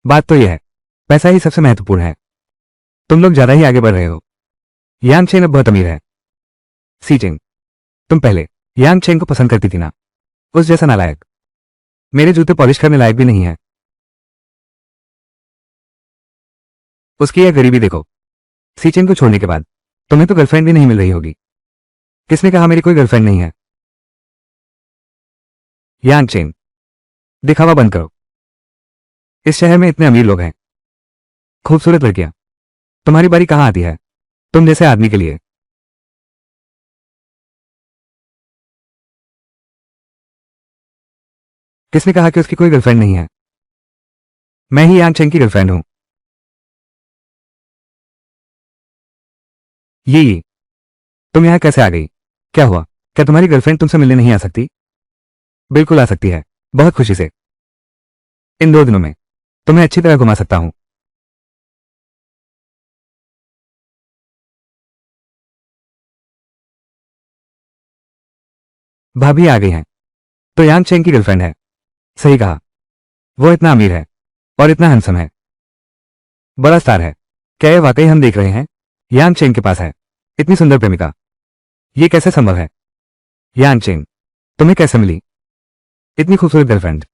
बात तो यह है, पैसा ही सबसे महत्वपूर्ण है। तुम लोग ज्यादा ही आगे बढ़ रहे हो। यांग चेन अब बहुत अमीर है। सी चेंग, तुम पहले यांग चेंग को पसंद करती थी ना? उस जैसा नालायक मेरे जूते पॉलिश करने लायक भी नहीं है। उसकी यह गरीबी देखो। सी चेंग को छोड़ने के बाद तुम्हें तो गर्लफ्रेंड भी नहीं मिल रही होगी। किसने कहा मेरी कोई गर्लफ्रेंड नहीं है? यांग चेन, दिखावा बंद करो। इस शहर में इतने अमीर लोग हैं, खूबसूरत लड़कियां, तुम्हारी बारी कहां आती है तुम जैसे आदमी के लिए? किसने कहा कि उसकी कोई गर्लफ्रेंड नहीं है? मैं ही यांग चेंग की गर्लफ्रेंड हूं। ये तुम यहां कैसे आ गई? क्या हुआ? क्या तुम्हारी गर्लफ्रेंड तुमसे मिलने नहीं आ सकती? बिल्कुल आ सकती है, बहुत खुशी से। इन 2 दिनों में तुम्हें अच्छी तरह घुमा सकता हूं। भाभी आ गई हैं, तो यांग चेंग की गर्लफ्रेंड है। सही कहा, वो इतना अमीर है और इतना हैंडसम है, बड़ा स्टार है। क्या ये वाकई हम देख रहे हैं? यांग चेंग के पास है इतनी सुंदर प्रेमिका, ये कैसे संभव है? यांग चेंग, तुम्हें कैसे मिली इतनी खूबसूरत गर्लफ्रेंड?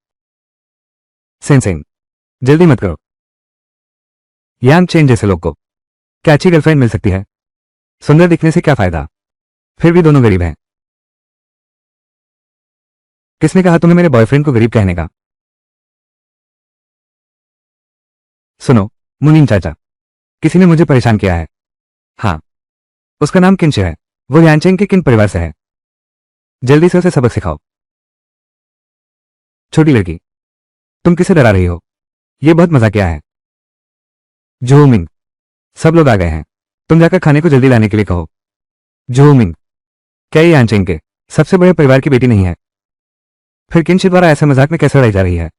सेन सेन, जल्दी मत करो। यांग चेंग जैसे लोग को क्या अच्छी गर्लफ्रेंड मिल सकती है? सुंदर दिखने से क्या फायदा? फिर भी दोनों गरीब हैं। किसने कहा तुम्हें मेरे बॉयफ्रेंड को गरीब कहने का? सुनो मुनीम चाचा, किसी ने मुझे परेशान किया है। हाँ, उसका नाम किनशे है। वो यांचेंग के किन परिवार से है? जल्दी से उसे सबक सिखाओ। छोटी लड़की, तुम किसे डरा रही हो? ये बहुत मजाकिया है। झूमिंग, सब लोग आ गए हैं, तुम जाकर खाने को जल्दी लाने के लिए कहो। झूमिंग, क्या ये यांचेंग के सबसे बड़े परिवार की बेटी नहीं है? फिर किनशे द्वारा ऐसे मजाक में कैसे उड़ाई जा रही है?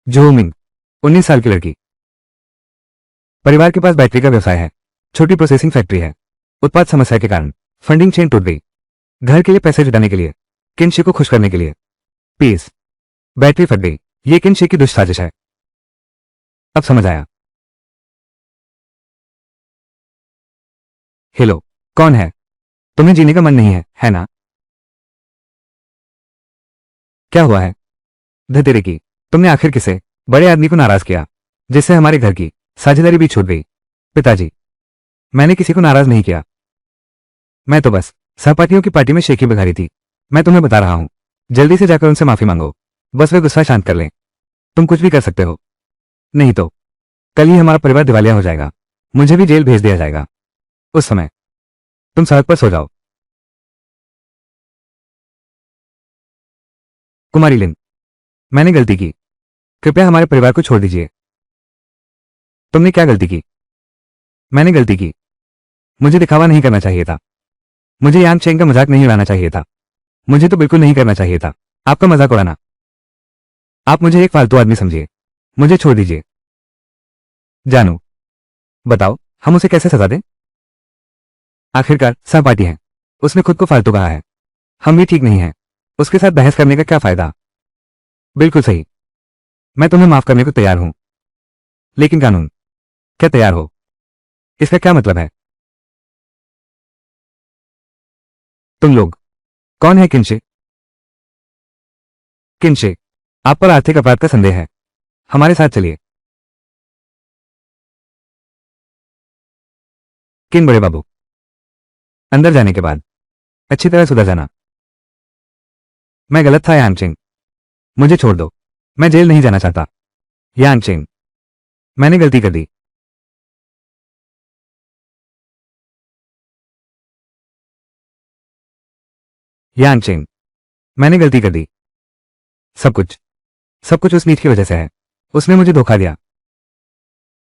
झूमिंग, 19 साल की लड़की, परिवार के पास बैटरी का व्यवसाय है, छोटी प्रोसेसिंग फैक्ट्री है। उत्पाद समस्या के कारण फंडिंग चेन टूट गई। घर के लिए पैसे जुटाने के लिए, किनशे को खुश करने के लिए। पीस, बैटरी फट गई। ये किनशे की दुष्ट साजिश है। अब समझ आया। हेलो, कौन है? तुम्हें जीने का मन नहीं है ना? क्या हुआ है? धतेरे की, तुमने आखिर किसे बड़े आदमी को नाराज किया, जिससे हमारे घर की साझेदारी भी छूट गई? पिताजी, मैंने किसी को नाराज नहीं किया। मैं तो बस सहपाठियों की पार्टी में शेखी बघारी थी। मैं तुम्हें बता रहा हूं, जल्दी से जाकर उनसे माफी मांगो, बस वे गुस्सा शांत कर लें। तुम कुछ भी कर सकते हो, नहीं तो कल ही हमारा परिवार दिवालिया हो जाएगा, मुझे भी जेल भेज दिया जाएगा। उस समय तुम सड़क पर सो जाओ। कुमारी लिन, मैंने गलती की, कृपया हमारे परिवार को छोड़ दीजिए। तुमने क्या गलती की? मैंने गलती की, मुझे दिखावा नहीं करना चाहिए था। मुझे यांग चेंग का मजाक नहीं उड़ाना चाहिए था। मुझे तो बिल्कुल नहीं करना चाहिए था आपका मजाक उड़ाना। आप मुझे एक फालतू आदमी समझिए, मुझे छोड़ दीजिए। जानू, बताओ हम उसे कैसे सजा दें? आखिरकार सहपाठी है, उसने खुद को फालतू कहा है। हम भी ठीक नहीं हैं, उसके साथ बहस करने का क्या फायदा? बिल्कुल सही, मैं तुम्हें माफ करने को तैयार हूं, लेकिन कानून, क्या तैयार हो? इसका क्या मतलब है? तुम लोग कौन है? किनशे? किनशे, आप पर आर्थिक अपराध का संदेह है, हमारे साथ चलिए। किन बड़े बाबू, अंदर जाने के बाद अच्छी तरह सुधर जाना। मैं गलत था यांगचेंग, मुझे छोड़ दो, मैं जेल नहीं जाना चाहता। यांगचेंग, मैंने गलती कर दी। यांगचेंग, मैंने गलती कर दी। सब कुछ उस नीच की वजह से है। उसने मुझे धोखा दिया,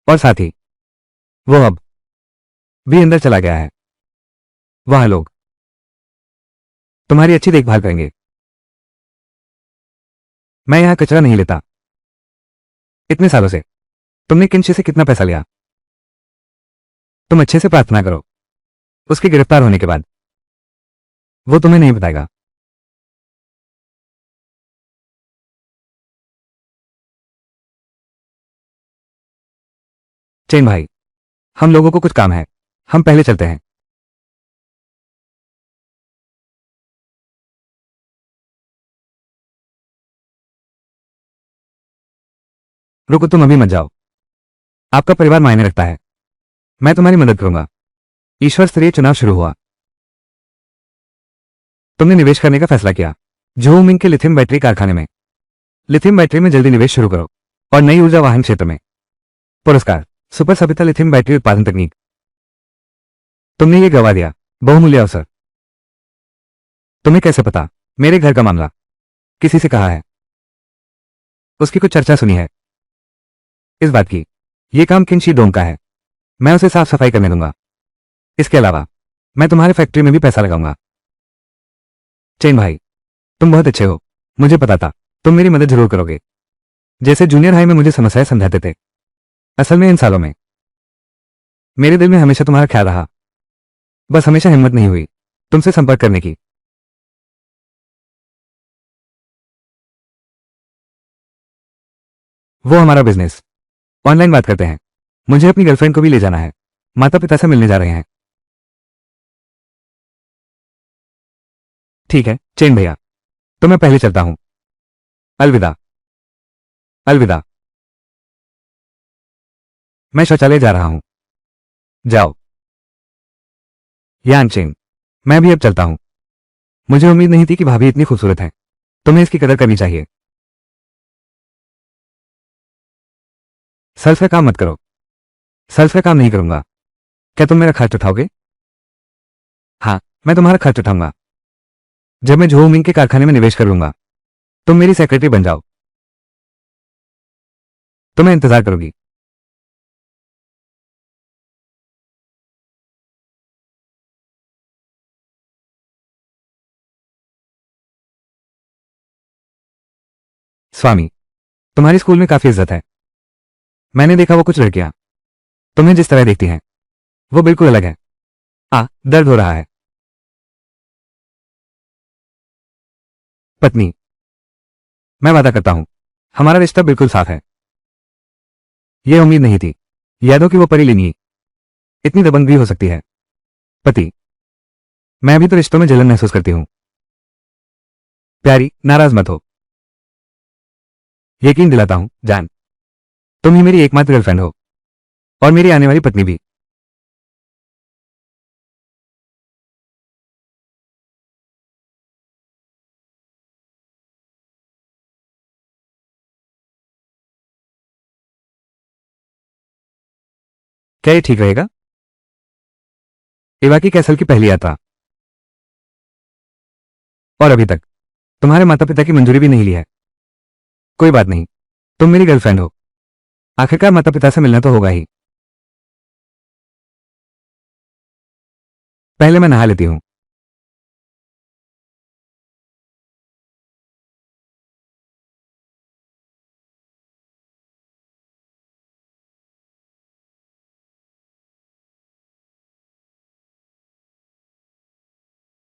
और साथ ही वो अब भी अंदर चला गया है। वहां लोग तुम्हारी अच्छी देखभाल करेंगे। मैं यहां कचरा नहीं लेता, इतने सालों से तुमने किंशी से कितना पैसा लिया? तुम अच्छे से प्रार्थना करो, उसके गिरफ्तार होने के बाद वो तुम्हें नहीं बताएगा। चेन भाई, हम लोगों को कुछ काम है, हम पहले चलते हैं। रुको, तुम अभी मत जाओ। आपका परिवार मायने रखता है, मैं तुम्हारी मदद करूंगा। ईश्वर स्तरीय चुनाव शुरू हुआ। तुमने निवेश करने का फैसला किया झोमिंग के लिथियम बैटरी कारखाने में। लिथियम बैटरी में जल्दी निवेश शुरू करो और नई ऊर्जा वाहन क्षेत्र में। पुरस्कार, सुपर सविता लिथियम बैटरी उत्पादन तकनीक। तुमने ये गवा दिया, बहुमूल्य अवसर। तुम्हें कैसे पता? मेरे घर का मामला किसी से कहा है? उसकी कुछ चर्चा सुनी है इस बात की। यह काम किंशी डोंग का है, मैं उसे साफ सफाई करने दूंगा। इसके अलावा मैं तुम्हारे फैक्ट्री में भी पैसा लगाऊंगा। चेन भाई, तुम बहुत अच्छे हो, मुझे पता था तुम मेरी मदद जरूर करोगे। जैसे जूनियर हाई में मुझे समस्याएं समझाते थे, असल में इन सालों में मेरे दिल में हमेशा तुम्हारा ख्याल रहा। बस हमेशा हिम्मत नहीं हुई तुमसे संपर्क करने की। वो हमारा बिजनेस, ऑनलाइन बात करते हैं। मुझे अपनी गर्लफ्रेंड को भी ले जाना है, माता पिता से मिलने जा रहे हैं। ठीक है चेन भैया, तो मैं पहले चलता हूं। अलविदा। अलविदा। मैं शौचालय जा रहा हूं। जाओ। यान चेन, मैं भी अब चलता हूं। मुझे उम्मीद नहीं थी कि भाभी इतनी खूबसूरत है, तुम्हें इसकी कदर करनी चाहिए। सेल्फ का काम मत करो। सेल्फ का काम नहीं करूंगा। क्या तुम मेरा खर्च उठाओगे? हाँ, मैं तुम्हारा खर्च उठाऊंगा। जब मैं झोमिंग के कारखाने में निवेश कर लूंगा, तुम मेरी सेक्रेटरी बन जाओ, तो मैं इंतजार करूंगी। स्वामी, तुम्हारी स्कूल में काफी इज्जत है। मैंने देखा वो कुछ लड़कियां तुम्हें जिस तरह देखती हैं वो बिल्कुल अलग है। दर्द हो रहा है। पत्नी, मैं वादा करता हूं हमारा रिश्ता बिल्कुल साफ है। यह उम्मीद नहीं थी यादों की वो परी लेनी इतनी दबंग भी हो सकती है। पति, मैं भी तो रिश्तों में जलन महसूस करती हूं। प्यारी, नाराज मत हो। यकीन दिलाता हूं जान, तुम ही मेरी एकमात्र गर्लफ्रेंड हो और मेरी आने वाली पत्नी भी। क्या ये ठीक रहेगा? इवा की कैसल की पहली यात्रा, और अभी तक तुम्हारे माता पिता की मंजूरी भी नहीं ली है। कोई बात नहीं, तुम मेरी गर्लफ्रेंड हो, आखिरकार माता पिता से मिलना तो होगा ही। पहले मैं नहा लेती हूं।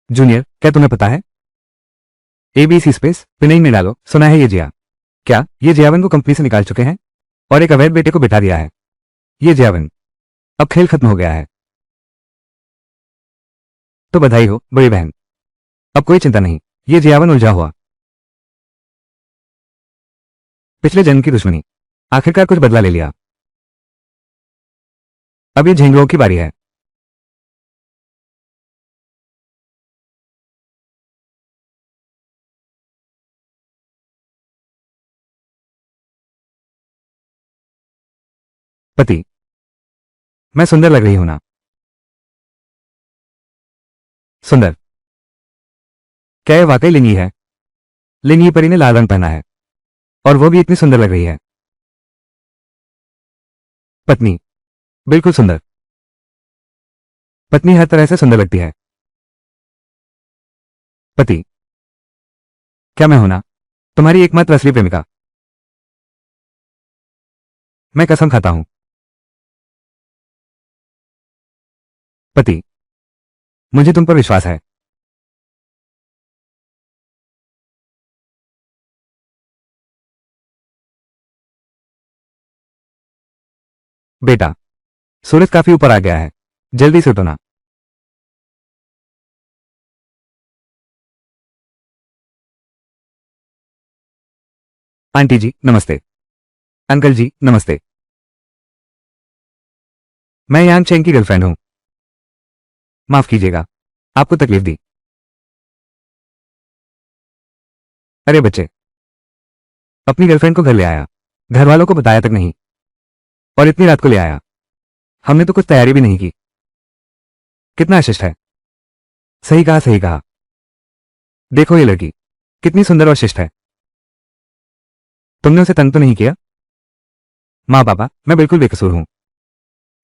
जूनियर, क्या तुम्हें पता है? एबीसी स्पेस पिनई में डालो, सुना है ये जिया। क्या ये जियावन को कंपनी से निकाल चुके हैं और एक अवैध बेटे को बिठा दिया है? ये जियावन, अब खेल खत्म हो गया है। तो बधाई हो बड़ी बहन, अब कोई चिंता नहीं, ये जियावन उलझा हुआ पिछले जन्म की दुश्मनी आखिरकार कुछ बदला ले लिया। अब ये झिंगुओं की बारी है। पति, मैं सुंदर लग रही हूं ना? सुंदर? क्या ये वाकई लिंगी है? लिंगी परी ने लाल रंग पहना है और वो भी इतनी सुंदर लग रही है। पत्नी, बिल्कुल सुंदर। पत्नी हर तरह से सुंदर लगती है। पति, क्या मैं हूं ना तुम्हारी एकमात्र असली प्रेमिका? मैं कसम खाता हूं। पति, मुझे तुम पर विश्वास है। बेटा, सूरज काफी ऊपर आ गया है, जल्दी से उठो ना। आंटी जी नमस्ते। अंकल जी नमस्ते। मैं यांग चेंग की गर्लफ्रेंड हूं। माफ कीजिएगा, आपको तकलीफ दी। अरे बच्चे, अपनी गर्लफ्रेंड को घर ले आया, घर वालों को बताया तक नहीं, और इतनी रात को ले आया। हमने तो कुछ तैयारी भी नहीं की। कितना अशिष्ट है। सही कहा, सही कहा। देखो ये लड़की कितनी सुंदर और शिष्ट है। तुमने उसे तंग तो नहीं किया? माँ पापा, मैं बिल्कुल बेकसूर हूं।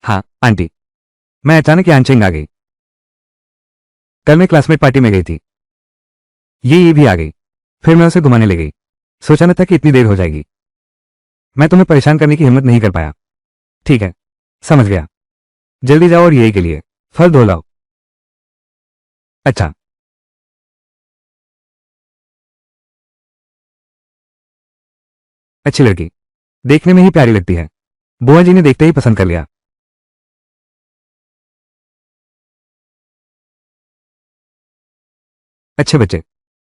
हाँ आंटी, मैं अचानक यांचेंग आ गई। कल मैं क्लासमेट पार्टी में गई थी, ये भी आ गई। फिर मैं उसे घुमाने ले गई। सोचा न था कि इतनी देर हो जाएगी। मैं तुम्हें परेशान करने की हिम्मत नहीं कर पाया। ठीक है, समझ गया। जल्दी जाओ और यही के लिए फल धो लाओ। अच्छा। अच्छी लड़की, देखने में ही प्यारी लगती है। बुआ जी ने देखते ही पसंद कर लिया। अच्छे बच्चे,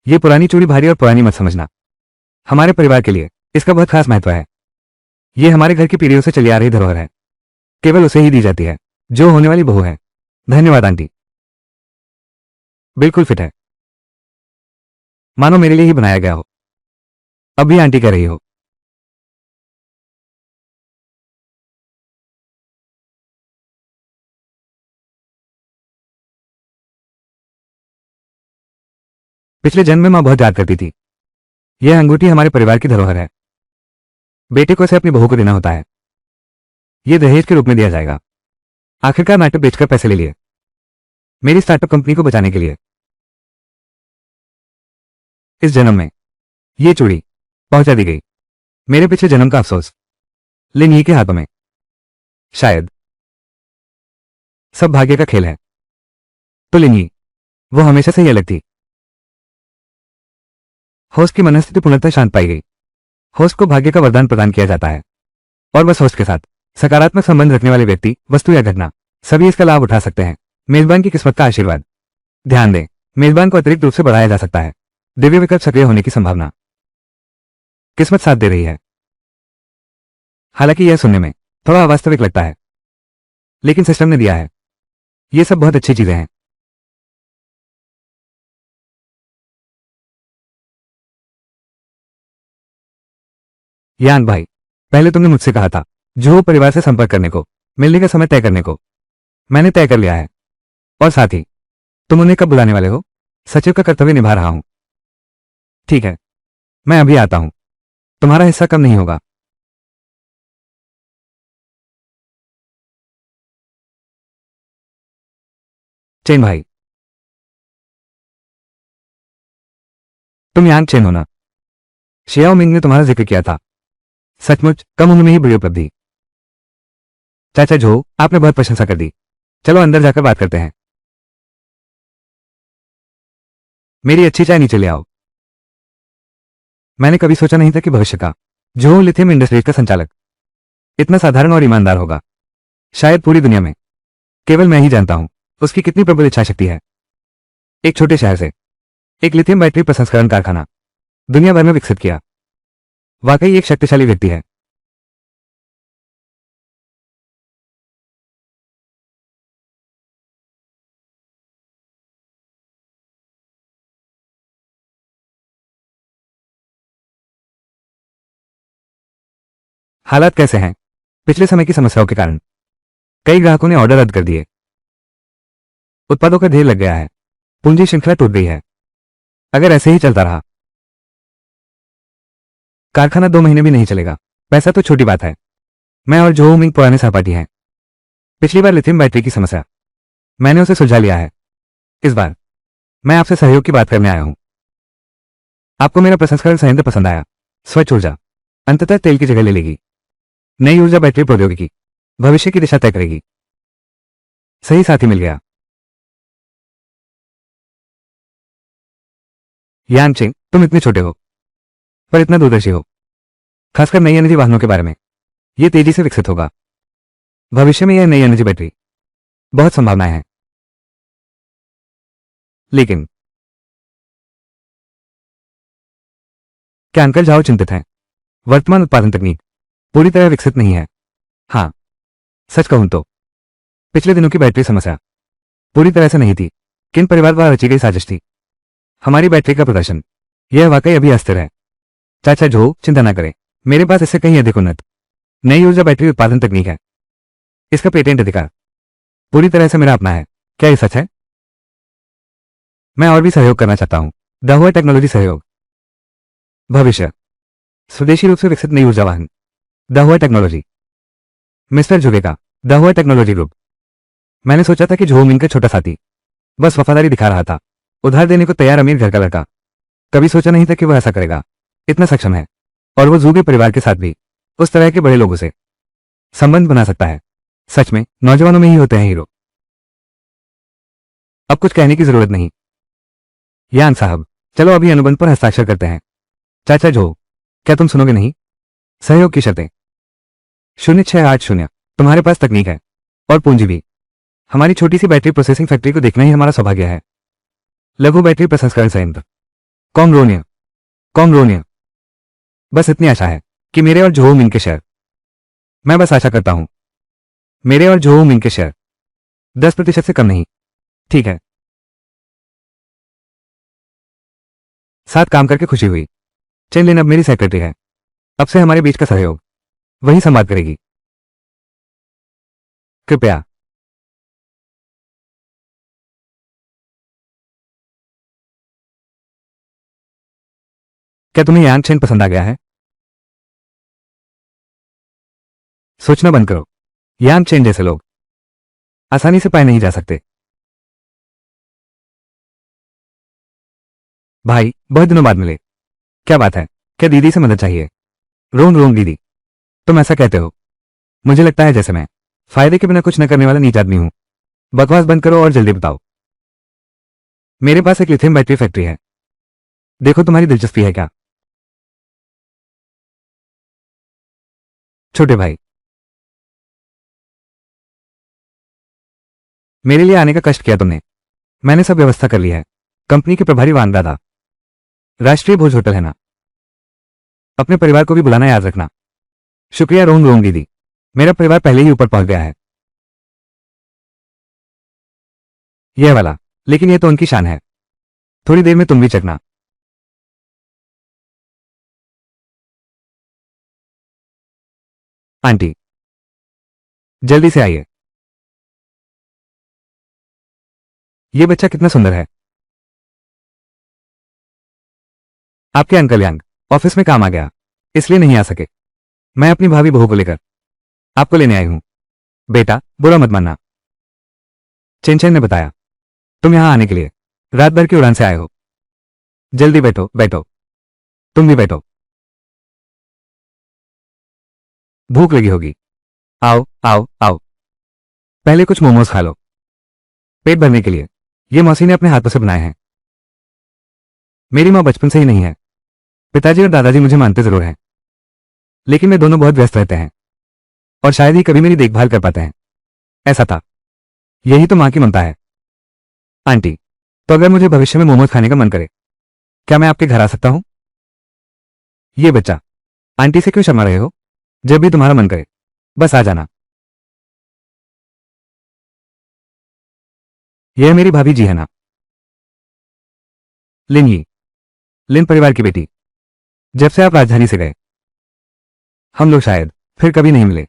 ये पुरानी चूड़ी भारी और पुरानी मत समझना। हमारे परिवार के लिए इसका बहुत खास महत्व है। ये हमारे घर की पीढ़ियों से चली आ रही धरोहर है। केवल उसे ही दी जाती है जो होने वाली बहू है। धन्यवाद आंटी। बिल्कुल फिट है, मानो मेरे लिए ही बनाया गया हो। अब भी आंटी कह रही हो। पिछले जन्म में मां बहुत याद करती थी। यह अंगूठी हमारे परिवार की धरोहर है। बेटे को इसे अपनी बहू को देना होता है। यह दहेज के रूप में दिया जाएगा। आखिरकार नाटक बेचकर पैसे ले लिए, मेरी स्टार्टअप कंपनी को बचाने के लिए। इस जन्म में ये चूड़ी पहुंचा दी गई। मेरे पिछले जन्म का अफसोस लिनही के हाथों में। शायद सब भाग्य का खेल है। तो लिनही, वो हमेशा से ही अलग थी। होस्ट की मनस्थिति पूर्णतः शांत पाई गई। होस्ट को भाग्य का वरदान प्रदान किया जाता है, और बस होस्ट के साथ सकारात्मक संबंध रखने वाले व्यक्ति, वस्तु या घटना सभी इसका लाभ उठा सकते हैं। मेजबान की किस्मत का आशीर्वाद। ध्यान दें, मेजबान को अतिरिक्त रूप से बढ़ाया जा सकता है। दिव्य विकल्प सक्रिय होने की संभावना। किस्मत साथ दे रही है। हालांकि यह सुनने में थोड़ा अवास्तविक लगता है, लेकिन सिस्टम ने दिया है। ये सब बहुत अच्छी चीजें हैं। यान भाई, पहले तुमने मुझसे कहा था जो परिवार से संपर्क करने को, मिलने का समय तय करने को। मैंने तय कर लिया है, और साथ ही तुम उन्हें कब बुलाने वाले हो? सचिव का कर्तव्य निभा रहा हूं। ठीक है, मैं अभी आता हूं। तुम्हारा हिस्सा कम नहीं होगा। चेन भाई, तुम यांग चेन हो ना? शियाओ मिंग ने तुम्हारा जिक्र किया था। सचमुच कम उम्र में ही बड़ी उपलब्धि। चाचा झो, आपने बहुत प्रशंसा कर दी। चलो अंदर जाकर बात करते हैं। मेरी अच्छी चाय नीचे ले आओ। मैंने कभी सोचा नहीं था कि भविष्य का जो लिथियम इंडस्ट्रीज का संचालक इतना साधारण और ईमानदार होगा। शायद पूरी दुनिया में केवल मैं ही जानता हूं उसकी कितनी प्रबल इच्छा शक्ति है। एक छोटे शहर से एक लिथियम बैटरी प्रसंस्करण कारखाना दुनिया भर में विकसित किया। वाकई एक शक्तिशाली व्यक्ति है। हालात कैसे हैं? पिछले समय की समस्याओं के कारण कई ग्राहकों ने ऑर्डर रद्द कर दिए। उत्पादों का ढेर लग गया है। पूंजी श्रृंखला टूट गई है। अगर ऐसे ही चलता रहा, कारखाना 2 महीने भी नहीं चलेगा। पैसा तो छोटी बात है। मैं और जो मिंग पुराने सहपाठी हैं। पिछली बार लिथियम बैटरी की समस्या मैंने उसे सुलझा लिया है। इस बार मैं आपसे सहयोग की बात करने आया हूं। आपको मेरा प्रसंस्करण संयंत्र पसंद आया? स्वच्छ ऊर्जा अंततः तेल की जगह ले लेगी। नई ऊर्जा बैटरी प्रौद्योगिकी भविष्य की दिशा तय करेगी। सही साथी मिल गया। यानचेन, तुम इतने छोटे हो पर इतना दूरदर्शी हो, खासकर नई एनर्जी वाहनों के बारे में। यह तेजी से विकसित होगा। भविष्य में यह नई एनर्जी बैटरी बहुत संभावनाएं हैं। लेकिन क्या अंकल झाओ चिंतित हैं? वर्तमान उत्पादन तकनीक पूरी तरह विकसित नहीं है। हाँ, सच कहूं तो पिछले दिनों की बैटरी समस्या पूरी तरह से नहीं थी, किन परिवार द्वारा रची गई साजिश थी। हमारी बैटरी का प्रदर्शन यह वाकई अभी अस्थिर है। चाचा झो, चिंता न करें, मेरे पास इससे कहीं अधिक उन्नत नई ऊर्जा बैटरी उत्पादन तकनीक है। इसका पेटेंट अधिकार पूरी तरह से मेरा अपना है। क्या ये सच है? मैं और भी सहयोग करना चाहता हूं। दाहुआ टेक्नोलॉजी सहयोग भविष्य स्वदेशी रूप से विकसित नई ऊर्जा वाहन दाहुआ टेक्नोलॉजी। मिस्टर जुगेका, दाहुआ टेक्नोलॉजी ग्रुप। मैंने सोचा था कि झो मिंग का छोटा साथी बस वफादारी दिखा रहा था, उधार देने को तैयार अमीर घर का लड़का। कभी सोचा नहीं था कि वह ऐसा करेगा। इतना सक्षम है और वो जू के परिवार के साथ भी उस तरह के बड़े लोगों से संबंध बना सकता है। सच में नौजवानों में ही होते हैं हीरो। अब कुछ कहने की जरूरत नहीं। यान साहब, चलो अभी अनुबंध पर हस्ताक्षर करते हैं। चाचा झो, क्या तुम सुनोगे नहीं? सहयोग की शर्तें 0680। तुम्हारे पास तकनीक है और पूंजी भी। हमारी छोटी सी बैटरी प्रोसेसिंग फैक्ट्री को देखना ही हमारा सौभाग्य है। लघु बैटरी प्रसंस्करण संयंत्र कॉमरोनिया कॉमरोनिया। बस इतनी आशा है कि मेरे और झो मिंग के शेयर, मैं बस आशा करता हूं मेरे और झो मिंग के शेयर 10% से कम नहीं। ठीक है, साथ काम करके खुशी हुई। चेनलिन अब मेरी सेक्रेटरी है। अब से हमारे बीच का सहयोग वही संवाद करेगी। कृपया। क्या तुम्हें यान चेन पसंद आ गया है? सोचना बंद करो। यान चेन जैसे लोग आसानी से पाए नहीं जा सकते। भाई, बहुत दिनों बाद मिले। क्या बात है? क्या दीदी से मदद चाहिए? रोंग रोंग दीदी, तुम ऐसा कहते हो? मुझे लगता है जैसे मैं फायदे के बिना कुछ न करने वाला नीच आदमी हूं। बकवास बंद करो और जल्दी बताओ। मेरे पास एक लिथियम बैटरी फैक्ट्री है। देखो, तुम्हारी दिलचस्पी है क्या? छोटे भाई, मेरे लिए आने का कष्ट किया तुमने। मैंने सब व्यवस्था कर ली है। कंपनी के प्रभारी वांगदादा, राष्ट्रीय भोज होटल है ना। अपने परिवार को भी बुलाना याद रखना। शुक्रिया रोंग रोंग दीदी, मेरा परिवार पहले ही ऊपर पहुंच गया है। यह वाला, लेकिन यह तो उनकी शान है। थोड़ी देर में तुम भी चखना। आंटी, जल्दी से आइए। यह बच्चा कितना सुंदर है। आपके अंकल यांग ऑफिस में काम आ गया, इसलिए नहीं आ सके। मैं अपनी भाभी बहू को लेकर आपको लेने आई हूं। बेटा, बुरा मत मानना। चेन ने बताया तुम यहां आने के लिए रात भर की उड़ान से आए हो। जल्दी बैठो बैठो। तुम भी बैठो, भूख लगी होगी। आओ आओ आओ, पहले कुछ मोमोज खा लो पेट भरने के लिए। ये मौसी ने अपने हाथों से बनाए हैं। मेरी मां बचपन से ही नहीं है। पिताजी और दादाजी मुझे मानते जरूर हैं, लेकिन वे दोनों बहुत व्यस्त रहते हैं और शायद ही कभी मेरी देखभाल कर पाते हैं। ऐसा था। यही तो मां की ममता है। आंटी, तो अगर मुझे भविष्य में मोमोज खाने का मन करे, क्या मैं आपके घर आ सकता हूं? ये बच्चा, आंटी से क्यों शर्मा रहे हो? जब भी तुम्हारा मन करे बस आ जाना। यह मेरी भाभी जी है ना, लिन यी, लिन परिवार की बेटी। जब से आप राजधानी से गए हम लोग शायद फिर कभी नहीं मिले।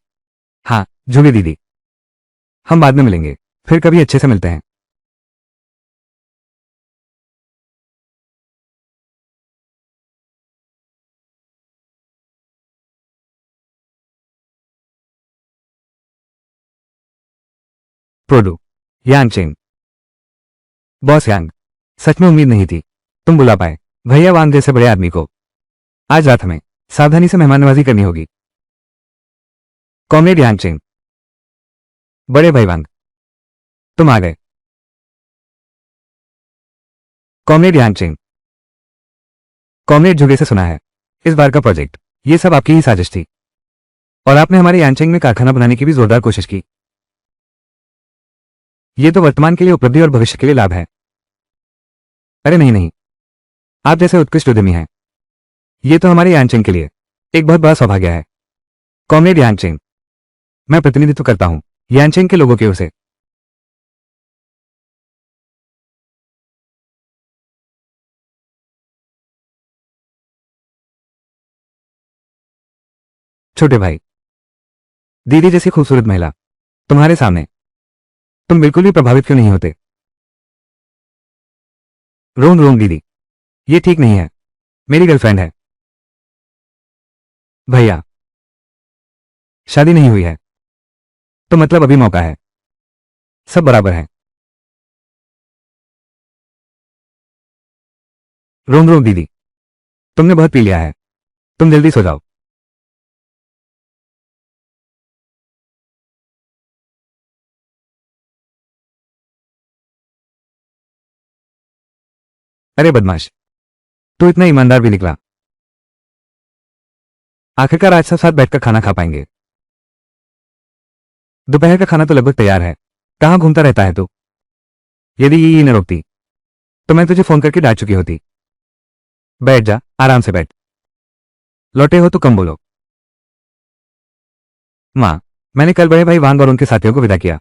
हाँ, जुगे दीदी, हम बाद में मिलेंगे, फिर कभी अच्छे से मिलते हैं। प्रोडू, यांग चेंग। बॉस यांग, सच में उम्मीद नहीं थी तुम बुला पाए भैया वांग जैसे बड़े आदमी को। आज रात हमें सावधानी से मेहमान नवाजी करनी होगी। कॉमरेड यांगचेन, बड़े भाई वांग, तुम आ गए। कॉमरेड यांगचेन, कॉमरेड जुगे से सुना है इस बार का प्रोजेक्ट ये सब आपकी ही साजिश थी और आपने हमारे यांगचेन में कारखाना बनाने की भी जोरदार कोशिश की। ये तो वर्तमान के लिए उपलब्धि और भविष्य के लिए लाभ है। अरे नहीं नहीं, आप जैसे उत्कृष्ट उद्यमी हैं, ये तो हमारे यांगचेन के लिए एक बहुत बड़ा सौभाग्य है। कॉमरेड यांगचेन, मैं प्रतिनिधित्व करता हूं यांगचेन के लोगों की ओर से। छोटे भाई, दीदी जैसी खूबसूरत महिला तुम्हारे सामने, तुम बिल्कुल भी प्रभावित क्यों नहीं होते? रोंग रोंग दीदी, ये ठीक नहीं है, मेरी गर्लफ्रेंड है। भैया, शादी नहीं हुई है तो मतलब अभी मौका है, सब बराबर है। रोंग रोंग दीदी, तुमने बहुत पी लिया है, तुम जल्दी सो जाओ। अरे बदमाश, तू इतना ईमानदार भी निकला। आखिरकार आज सब साथ बैठकर खाना खा पाएंगे। दोपहर का खाना तो लगभग तैयार है, कहां घूमता रहता है तू? यदि ये न रोकती तो मैं तुझे फोन करके डांट चुकी होती। बैठ जा, आराम से बैठ। लौटे हो तो कम बोलो। माँ, मैंने कल बड़े भाई वांग और उनके साथियों को विदा किया।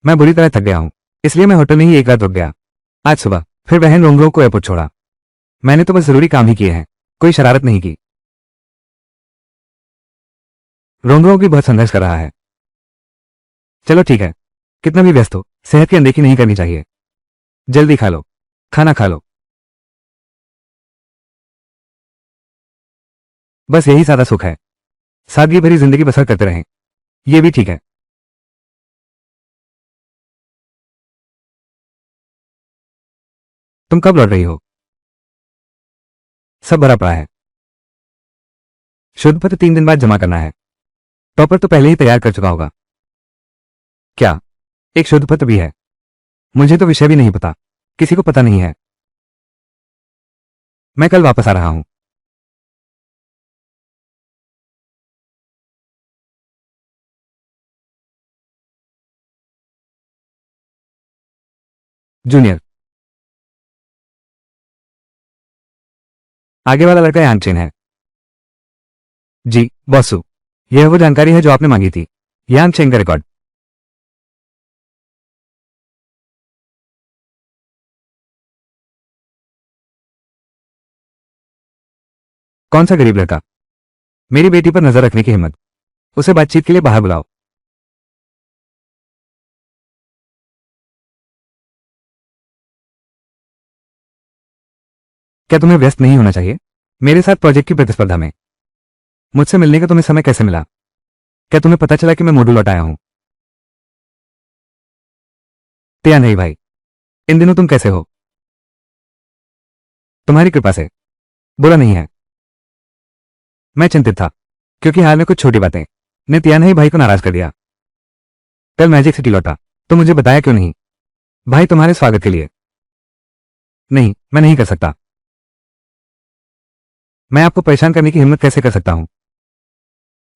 मैं बुरी तरह थक गया हूं, इसलिए मैं होटल में ही एक रात रुक गया। आज सुबह फिर बहन रोंगरों को एयरपोर्ट छोड़ा। मैंने तो बस जरूरी काम ही किए हैं, कोई शरारत नहीं की। रोंगरों भी बहुत संघर्ष कर रहा है। चलो ठीक है, कितना भी व्यस्त हो सेहत की अनदेखी नहीं करनी चाहिए। जल्दी खा लो, खाना खा लो। बस यही सादा सुख है, सादगी भरी जिंदगी बसर करते रहें, ये भी ठीक है। तुम कब लौट रही हो? सब भरा पड़ा है, शुद्ध पत्र 3 दिन बाद जमा करना है। टॉपर तो पहले ही तैयार कर चुका होगा। क्या एक शुद्ध पत्र भी है? मुझे तो विषय भी नहीं पता, किसी को पता नहीं है। मैं कल वापस आ रहा हूं। जूनियर, आगे वाला लड़का यांगचेन है। जी बॉसू, यह वो जानकारी है जो आपने मांगी थी, यांगचेन का रिकॉर्ड। कौन सा गरीब लड़का? मेरी बेटी पर नजर रखने की हिम्मत, उसे बातचीत के लिए बाहर बुलाओ। क्या तुम्हें व्यस्त नहीं होना चाहिए मेरे साथ प्रोजेक्ट की प्रतिस्पर्धा में? मुझसे मिलने का तुम्हें समय कैसे मिला? क्या तुम्हें पता चला कि मैं मॉड्यूल लौटाया हूं? त्या नहीं भाई, इन दिनों तुम कैसे हो? तुम्हारी कृपा से बुरा नहीं है। मैं चिंतित था क्योंकि हाल में कुछ छोटी बातें ने तियानही भाई को नाराज कर दिया। कल मैजिक सिटी लौटा तो मुझे बताया क्यों नहीं? भाई तुम्हारे स्वागत के लिए। नहीं, मैं नहीं कर सकता। मैं आपको परेशान करने की हिम्मत कैसे कर सकता हूं?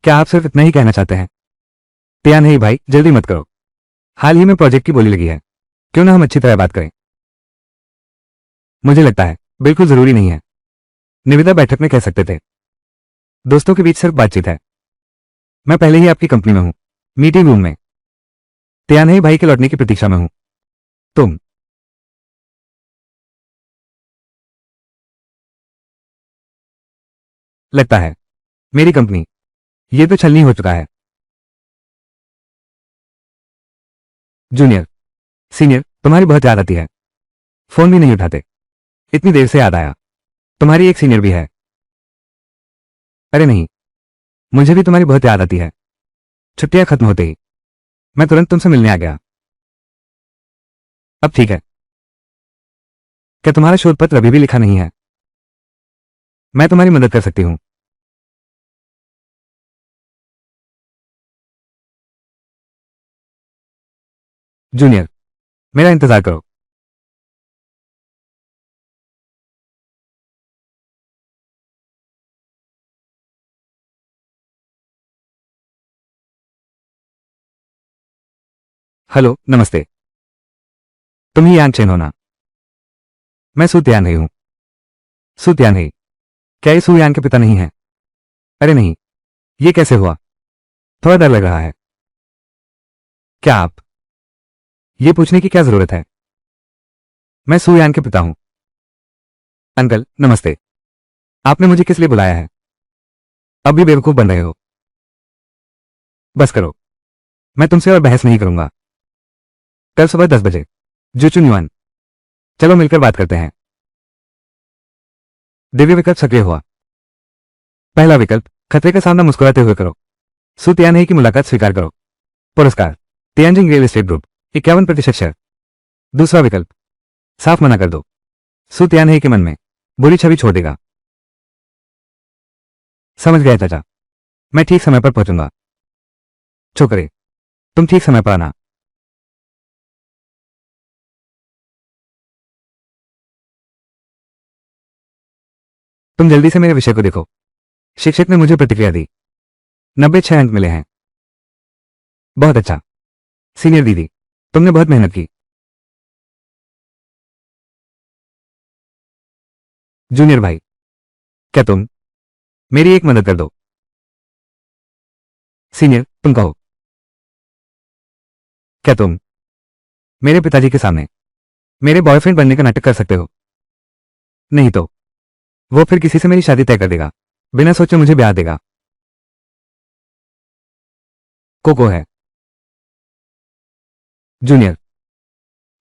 क्या आप सिर्फ इतना ही कहना चाहते हैं? तियानही भाई, जल्दी मत करो, हाल ही में प्रोजेक्ट की बोली लगी है, क्यों ना हम अच्छी तरह बात करें? मुझे लगता है बिल्कुल जरूरी नहीं है, निविदा बैठक में कह सकते थे। दोस्तों के बीच सिर्फ बातचीत है। मैं पहले ही आपकी कंपनी में हूं, मीटिंग रूम में, तियानही भाई के लौटने की प्रतीक्षा में हूं। तुम लगता है मेरी कंपनी, ये तो छलनी हो चुका है। जूनियर, सीनियर, तुम्हारी बहुत याद आती है, फोन भी नहीं उठाते, इतनी देर से याद आया। तुम्हारी एक सीनियर भी है। अरे नहीं, मुझे भी तुम्हारी बहुत याद आती है। छुट्टियां खत्म होते ही मैं तुरंत तुमसे मिलने आ गया। अब ठीक है। क्या तुम्हारा शोध पत्र अभी भी लिखा नहीं है? मैं तुम्हारी मदद कर सकती हूं। जूनियर, मेरा इंतजार करो। हेलो, नमस्ते। तुम ही यांग चेन हो ना? मैं सू त्यानही हूं। सू त्यानही, क्या ये सू यान के पिता नहीं है? अरे नहीं, ये कैसे हुआ? थोड़ा डर लग रहा है। क्या आप? ये पूछने की क्या जरूरत है? मैं सू यान के पिता हूं। अंकल, नमस्ते। आपने मुझे किस लिए बुलाया है? अब भी बेवकूफ बन रहे हो। बस करो, मैं तुमसे और बहस नहीं करूंगा। कल सुबह 10 बजे जुचुन युआन। चलो मिलकर बात करते हैं। दिव्य विकल्प सक्रिय हुआ। पहला विकल्प, खतरे का सामना मुस्कुराते हुए करो। सू त्यानही की मुलाकात स्वीकार करो। पुरस्कार, तियानजिंग रियल एस्टेट ग्रुप, 51% शेयर। दूसरा विकल्प, साफ मना कर दो। सू त्यानही के मन में बुरी छवि छोड़ देगा। समझ गया चाचा, मैं ठीक समय पर पहुंचूंगा। छोकरे, तुम ठीक समय पर आना। तुम जल्दी से मेरे विषय को देखो। शिक्षक ने मुझे प्रतिक्रिया दी। 96 अंक मिले हैं। बहुत अच्छा। सीनियर दीदी, तुमने बहुत मेहनत की। जूनियर भाई, क्या तुम मेरी एक मदद कर दो? सीनियर, तुम कहो। क्या तुम मेरे पिताजी के सामने मेरे बॉयफ्रेंड बनने का नाटक कर सकते हो? नहीं तो वो फिर किसी से मेरी शादी तय कर देगा, बिना सोचे मुझे ब्याह देगा। कोको है। जूनियर,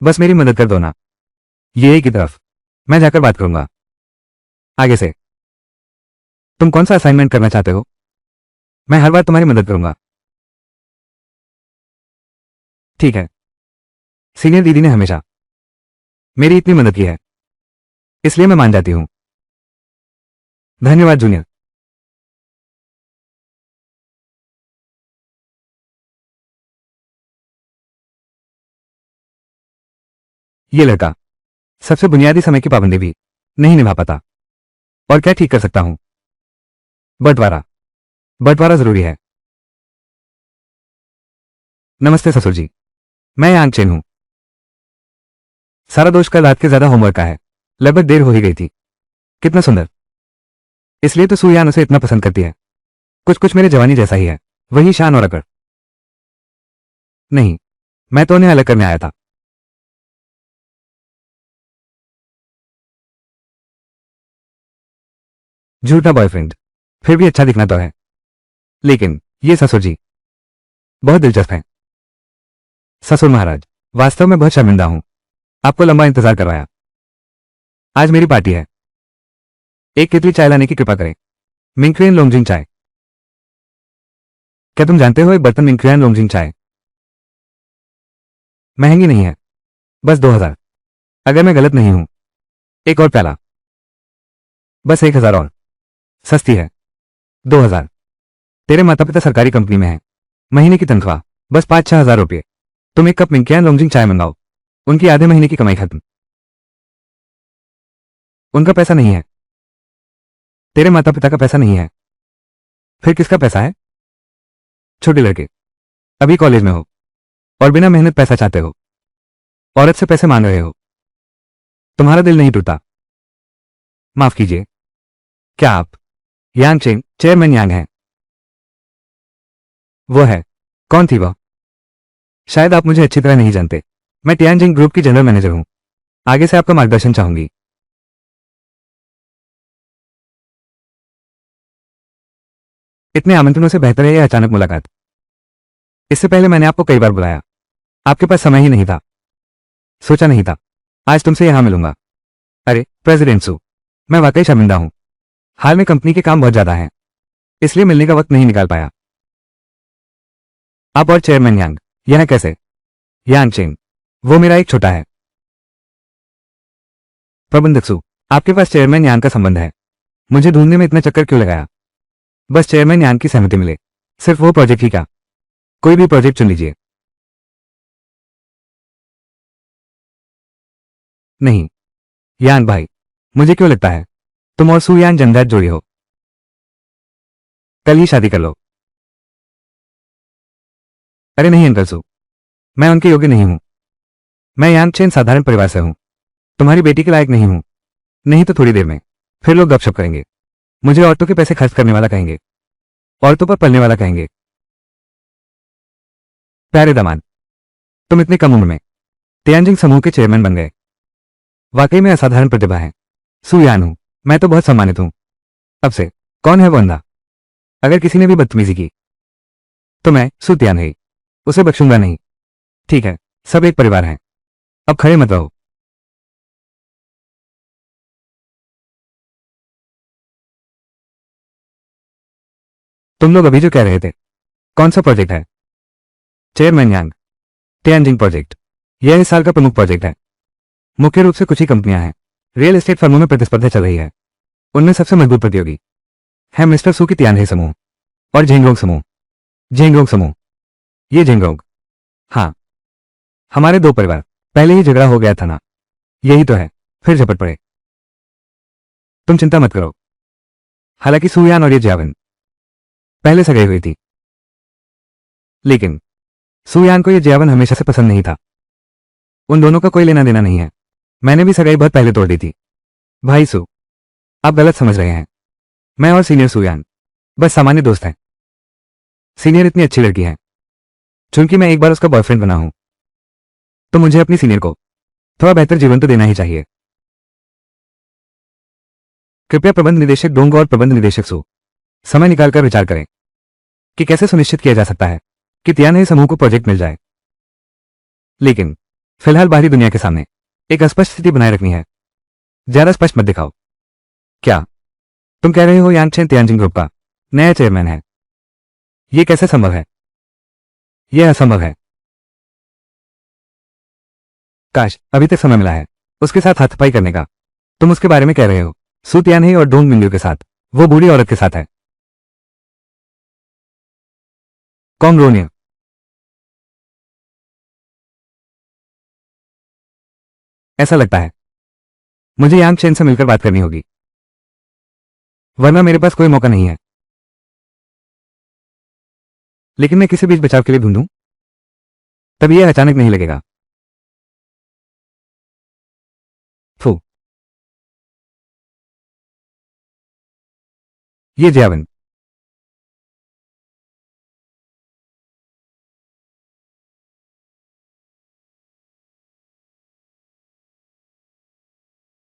बस मेरी मदद कर दो ना। ये की तरफ मैं जाकर बात करूंगा। आगे से तुम कौन सा असाइनमेंट करना चाहते हो? मैं हर बार तुम्हारी मदद करूंगा। ठीक है। सीनियर दीदी ने हमेशा मेरी इतनी मदद की है, इसलिए मैं मान जाती हूं। धन्यवाद जूनियर। ये लड़का सबसे बुनियादी समय की पाबंदी भी नहीं निभा पाता। और क्या ठीक कर सकता हूं? बंटवारा। बंटवारा जरूरी है। नमस्ते ससुर जी, मैं यांग चेन हूं। सारा दोष कल रात के ज्यादा होमवर्क का है। लगभग देर हो ही गई थी। कितना सुंदर। इसलिए तो सुयान उसे इतना पसंद करती है। कुछ कुछ मेरे जवानी जैसा ही है, वही शान और अकड़। नहीं, मैं तो उन्हें अलग करने आया था। झूठा बॉयफ्रेंड, फिर भी अच्छा दिखना तो है। लेकिन ये ससुर जी बहुत दिलचस्प है। ससुर महाराज, वास्तव में बहुत शर्मिंदा हूं। आपको लंबा इंतजार करवाया। आज मेरी पार्टी है। एक केतली चाय लाने की कृपा करें। मिंक्रियन लोंगजिंग चाय। क्या तुम जानते हो एक बर्तन मिंक्रियन लोंगजिंग चाय महंगी नहीं है, बस 2000। अगर मैं गलत नहीं हूं, एक और प्याला, बस 1000 और। सस्ती है। 2000। तेरे माता पिता सरकारी कंपनी में हैं। महीने की तनख्वाह बस 5-6 हजार रुपये। तुम एक कप मिंक्रियन लोंगजिंग चाय मंगाओ, उनकी आधे महीने की कमाई खत्म। उनका पैसा नहीं है। तेरे माता पिता का पैसा नहीं है। फिर किसका पैसा है? छोटे लड़के, अभी कॉलेज में हो और बिना मेहनत पैसा चाहते हो। औरत से पैसे मांग रहे हो। तुम्हारा दिल नहीं टूटा? माफ कीजिए, क्या आप यांग चेन चेयरमैन यांग हैं? वो है। कौन थी वह? शायद आप मुझे अच्छी तरह नहीं जानते। मैं टियानजिंग ग्रुप की जनरल मैनेजर हूं। आगे से आपका मार्गदर्शन चाहूंगी। इतने आमंत्रणों से बेहतर है यह अचानक मुलाकात। इससे पहले मैंने आपको कई बार बुलाया, आपके पास समय ही नहीं था। सोचा नहीं था आज तुमसे यहां मिलूंगा। अरे प्रेसिडेंट सू, मैं वाकई शर्मिंदा हूं। हाल में कंपनी के काम बहुत ज्यादा हैं, इसलिए मिलने का वक्त नहीं निकाल पाया। आप और चेयरमैन यांग यह कैसे? यांग चेन, वो मेरा एक छोटा है। प्रबंधक सू, आपके पास चेयरमैन यांग का संबंध है। मुझे ढूंढने में इतना चक्कर क्यों लगाया? बस चेयरमैन यांग की सहमति मिले। सिर्फ वो प्रोजेक्ट ही क्या, कोई भी प्रोजेक्ट चुन लीजिए। नहीं यान भाई, मुझे क्यों लगता है तुम और सू यान जमदार जोड़ी हो। कल ही शादी कर लो। अरे नहीं अंकल सू, मैं उनके योग्य नहीं हूं। मैं यान चेन साधारण परिवार से हूं, तुम्हारी बेटी के लायक नहीं हूं। नहीं तो थोड़ी देर में फिर लोग गपशप करेंगे, मुझे औरतों के पैसे खर्च करने वाला कहेंगे, औरतों पर पलने वाला कहेंगे। प्यारे दामाद, तुम इतनी कम उम्र में तियानजिंग समूह के चेयरमैन बन गए। वाकई में असाधारण प्रतिभा है। सू यान हूं, मैं तो बहुत सम्मानित हूं। अब से कौन है वो अंधा? अगर किसी ने भी बदतमीजी की तो मैं सू त्यान है, उसे बख्शूंगा नहीं। ठीक है, सब एक परिवार हैं, अब खड़े मत रहो। तुम लोग अभी जो कह रहे थे, कौन सा प्रोजेक्ट है? चेयरमैन यांग, तियानजिंग प्रोजेक्ट। यह इस साल का प्रमुख प्रोजेक्ट है। मुख्य रूप से कुछ ही कंपनियां हैं। रियल एस्टेट फर्मों में प्रतिस्पर्धा चल रही है। उनमें सबसे मजबूत प्रतियोगी है मिस्टर सू की तियानहे समूह और झेंगरोंग समूह। झेंगरोंग समूह, ये झेंगरोंग। हाँ, हमारे दो परिवार पहले ही झगड़ा हो गया था ना, यही तो है, फिर झपट पड़े। तुम चिंता मत करो। हालांकि सूयान और ये ज्यावन पहले से गई हुई थी, लेकिन सूयान को ये ज्यावन हमेशा से पसंद नहीं था। उन दोनों का कोई लेना देना नहीं है। मैंने भी सगाई बहुत पहले तोड़ दी थी। भाई सू, आप गलत समझ रहे हैं। मैं और सीनियर सूयान बस सामान्य दोस्त हैं। सीनियर इतनी अच्छी लड़की है, चूंकि मैं एक बार उसका बॉयफ्रेंड बना हूं, तो मुझे अपनी सीनियर को थोड़ा बेहतर जीवन तो देना ही चाहिए। कृपया प्रबंध निदेशक डोंग और प्रबंध निदेशक सू समय निकालकर विचार करें कि कैसे सुनिश्चित किया जा सकता है कि तियानहे समूह को प्रोजेक्ट मिल जाए। लेकिन फिलहाल बाहरी दुनिया के सामने एक अस्पष्ट स्थिति बनाए रखनी है। ज्यादा स्पष्ट मत दिखाओ। क्या तुम कह रहे हो यांगचेन तियानजिंग ग्रुप का नया चेयरमैन है? यह कैसे संभव है? यह असंभव है। काश अभी तक समय मिला है उसके साथ हाथापाई करने का। तुम उसके बारे में कह रहे हो? सू तियानहे और डोंग मिंग्यू के साथ, वो बूढ़ी औरत के साथ है। कॉन्ग्रोनिया। ऐसा लगता है मुझे यांग चेन से मिलकर बात करनी होगी, वरना मेरे पास कोई मौका नहीं है। लेकिन मैं किसी बीच बचाव के लिए ढूंढूं, तभी यह अचानक नहीं लगेगा। फू, ये ज्यावन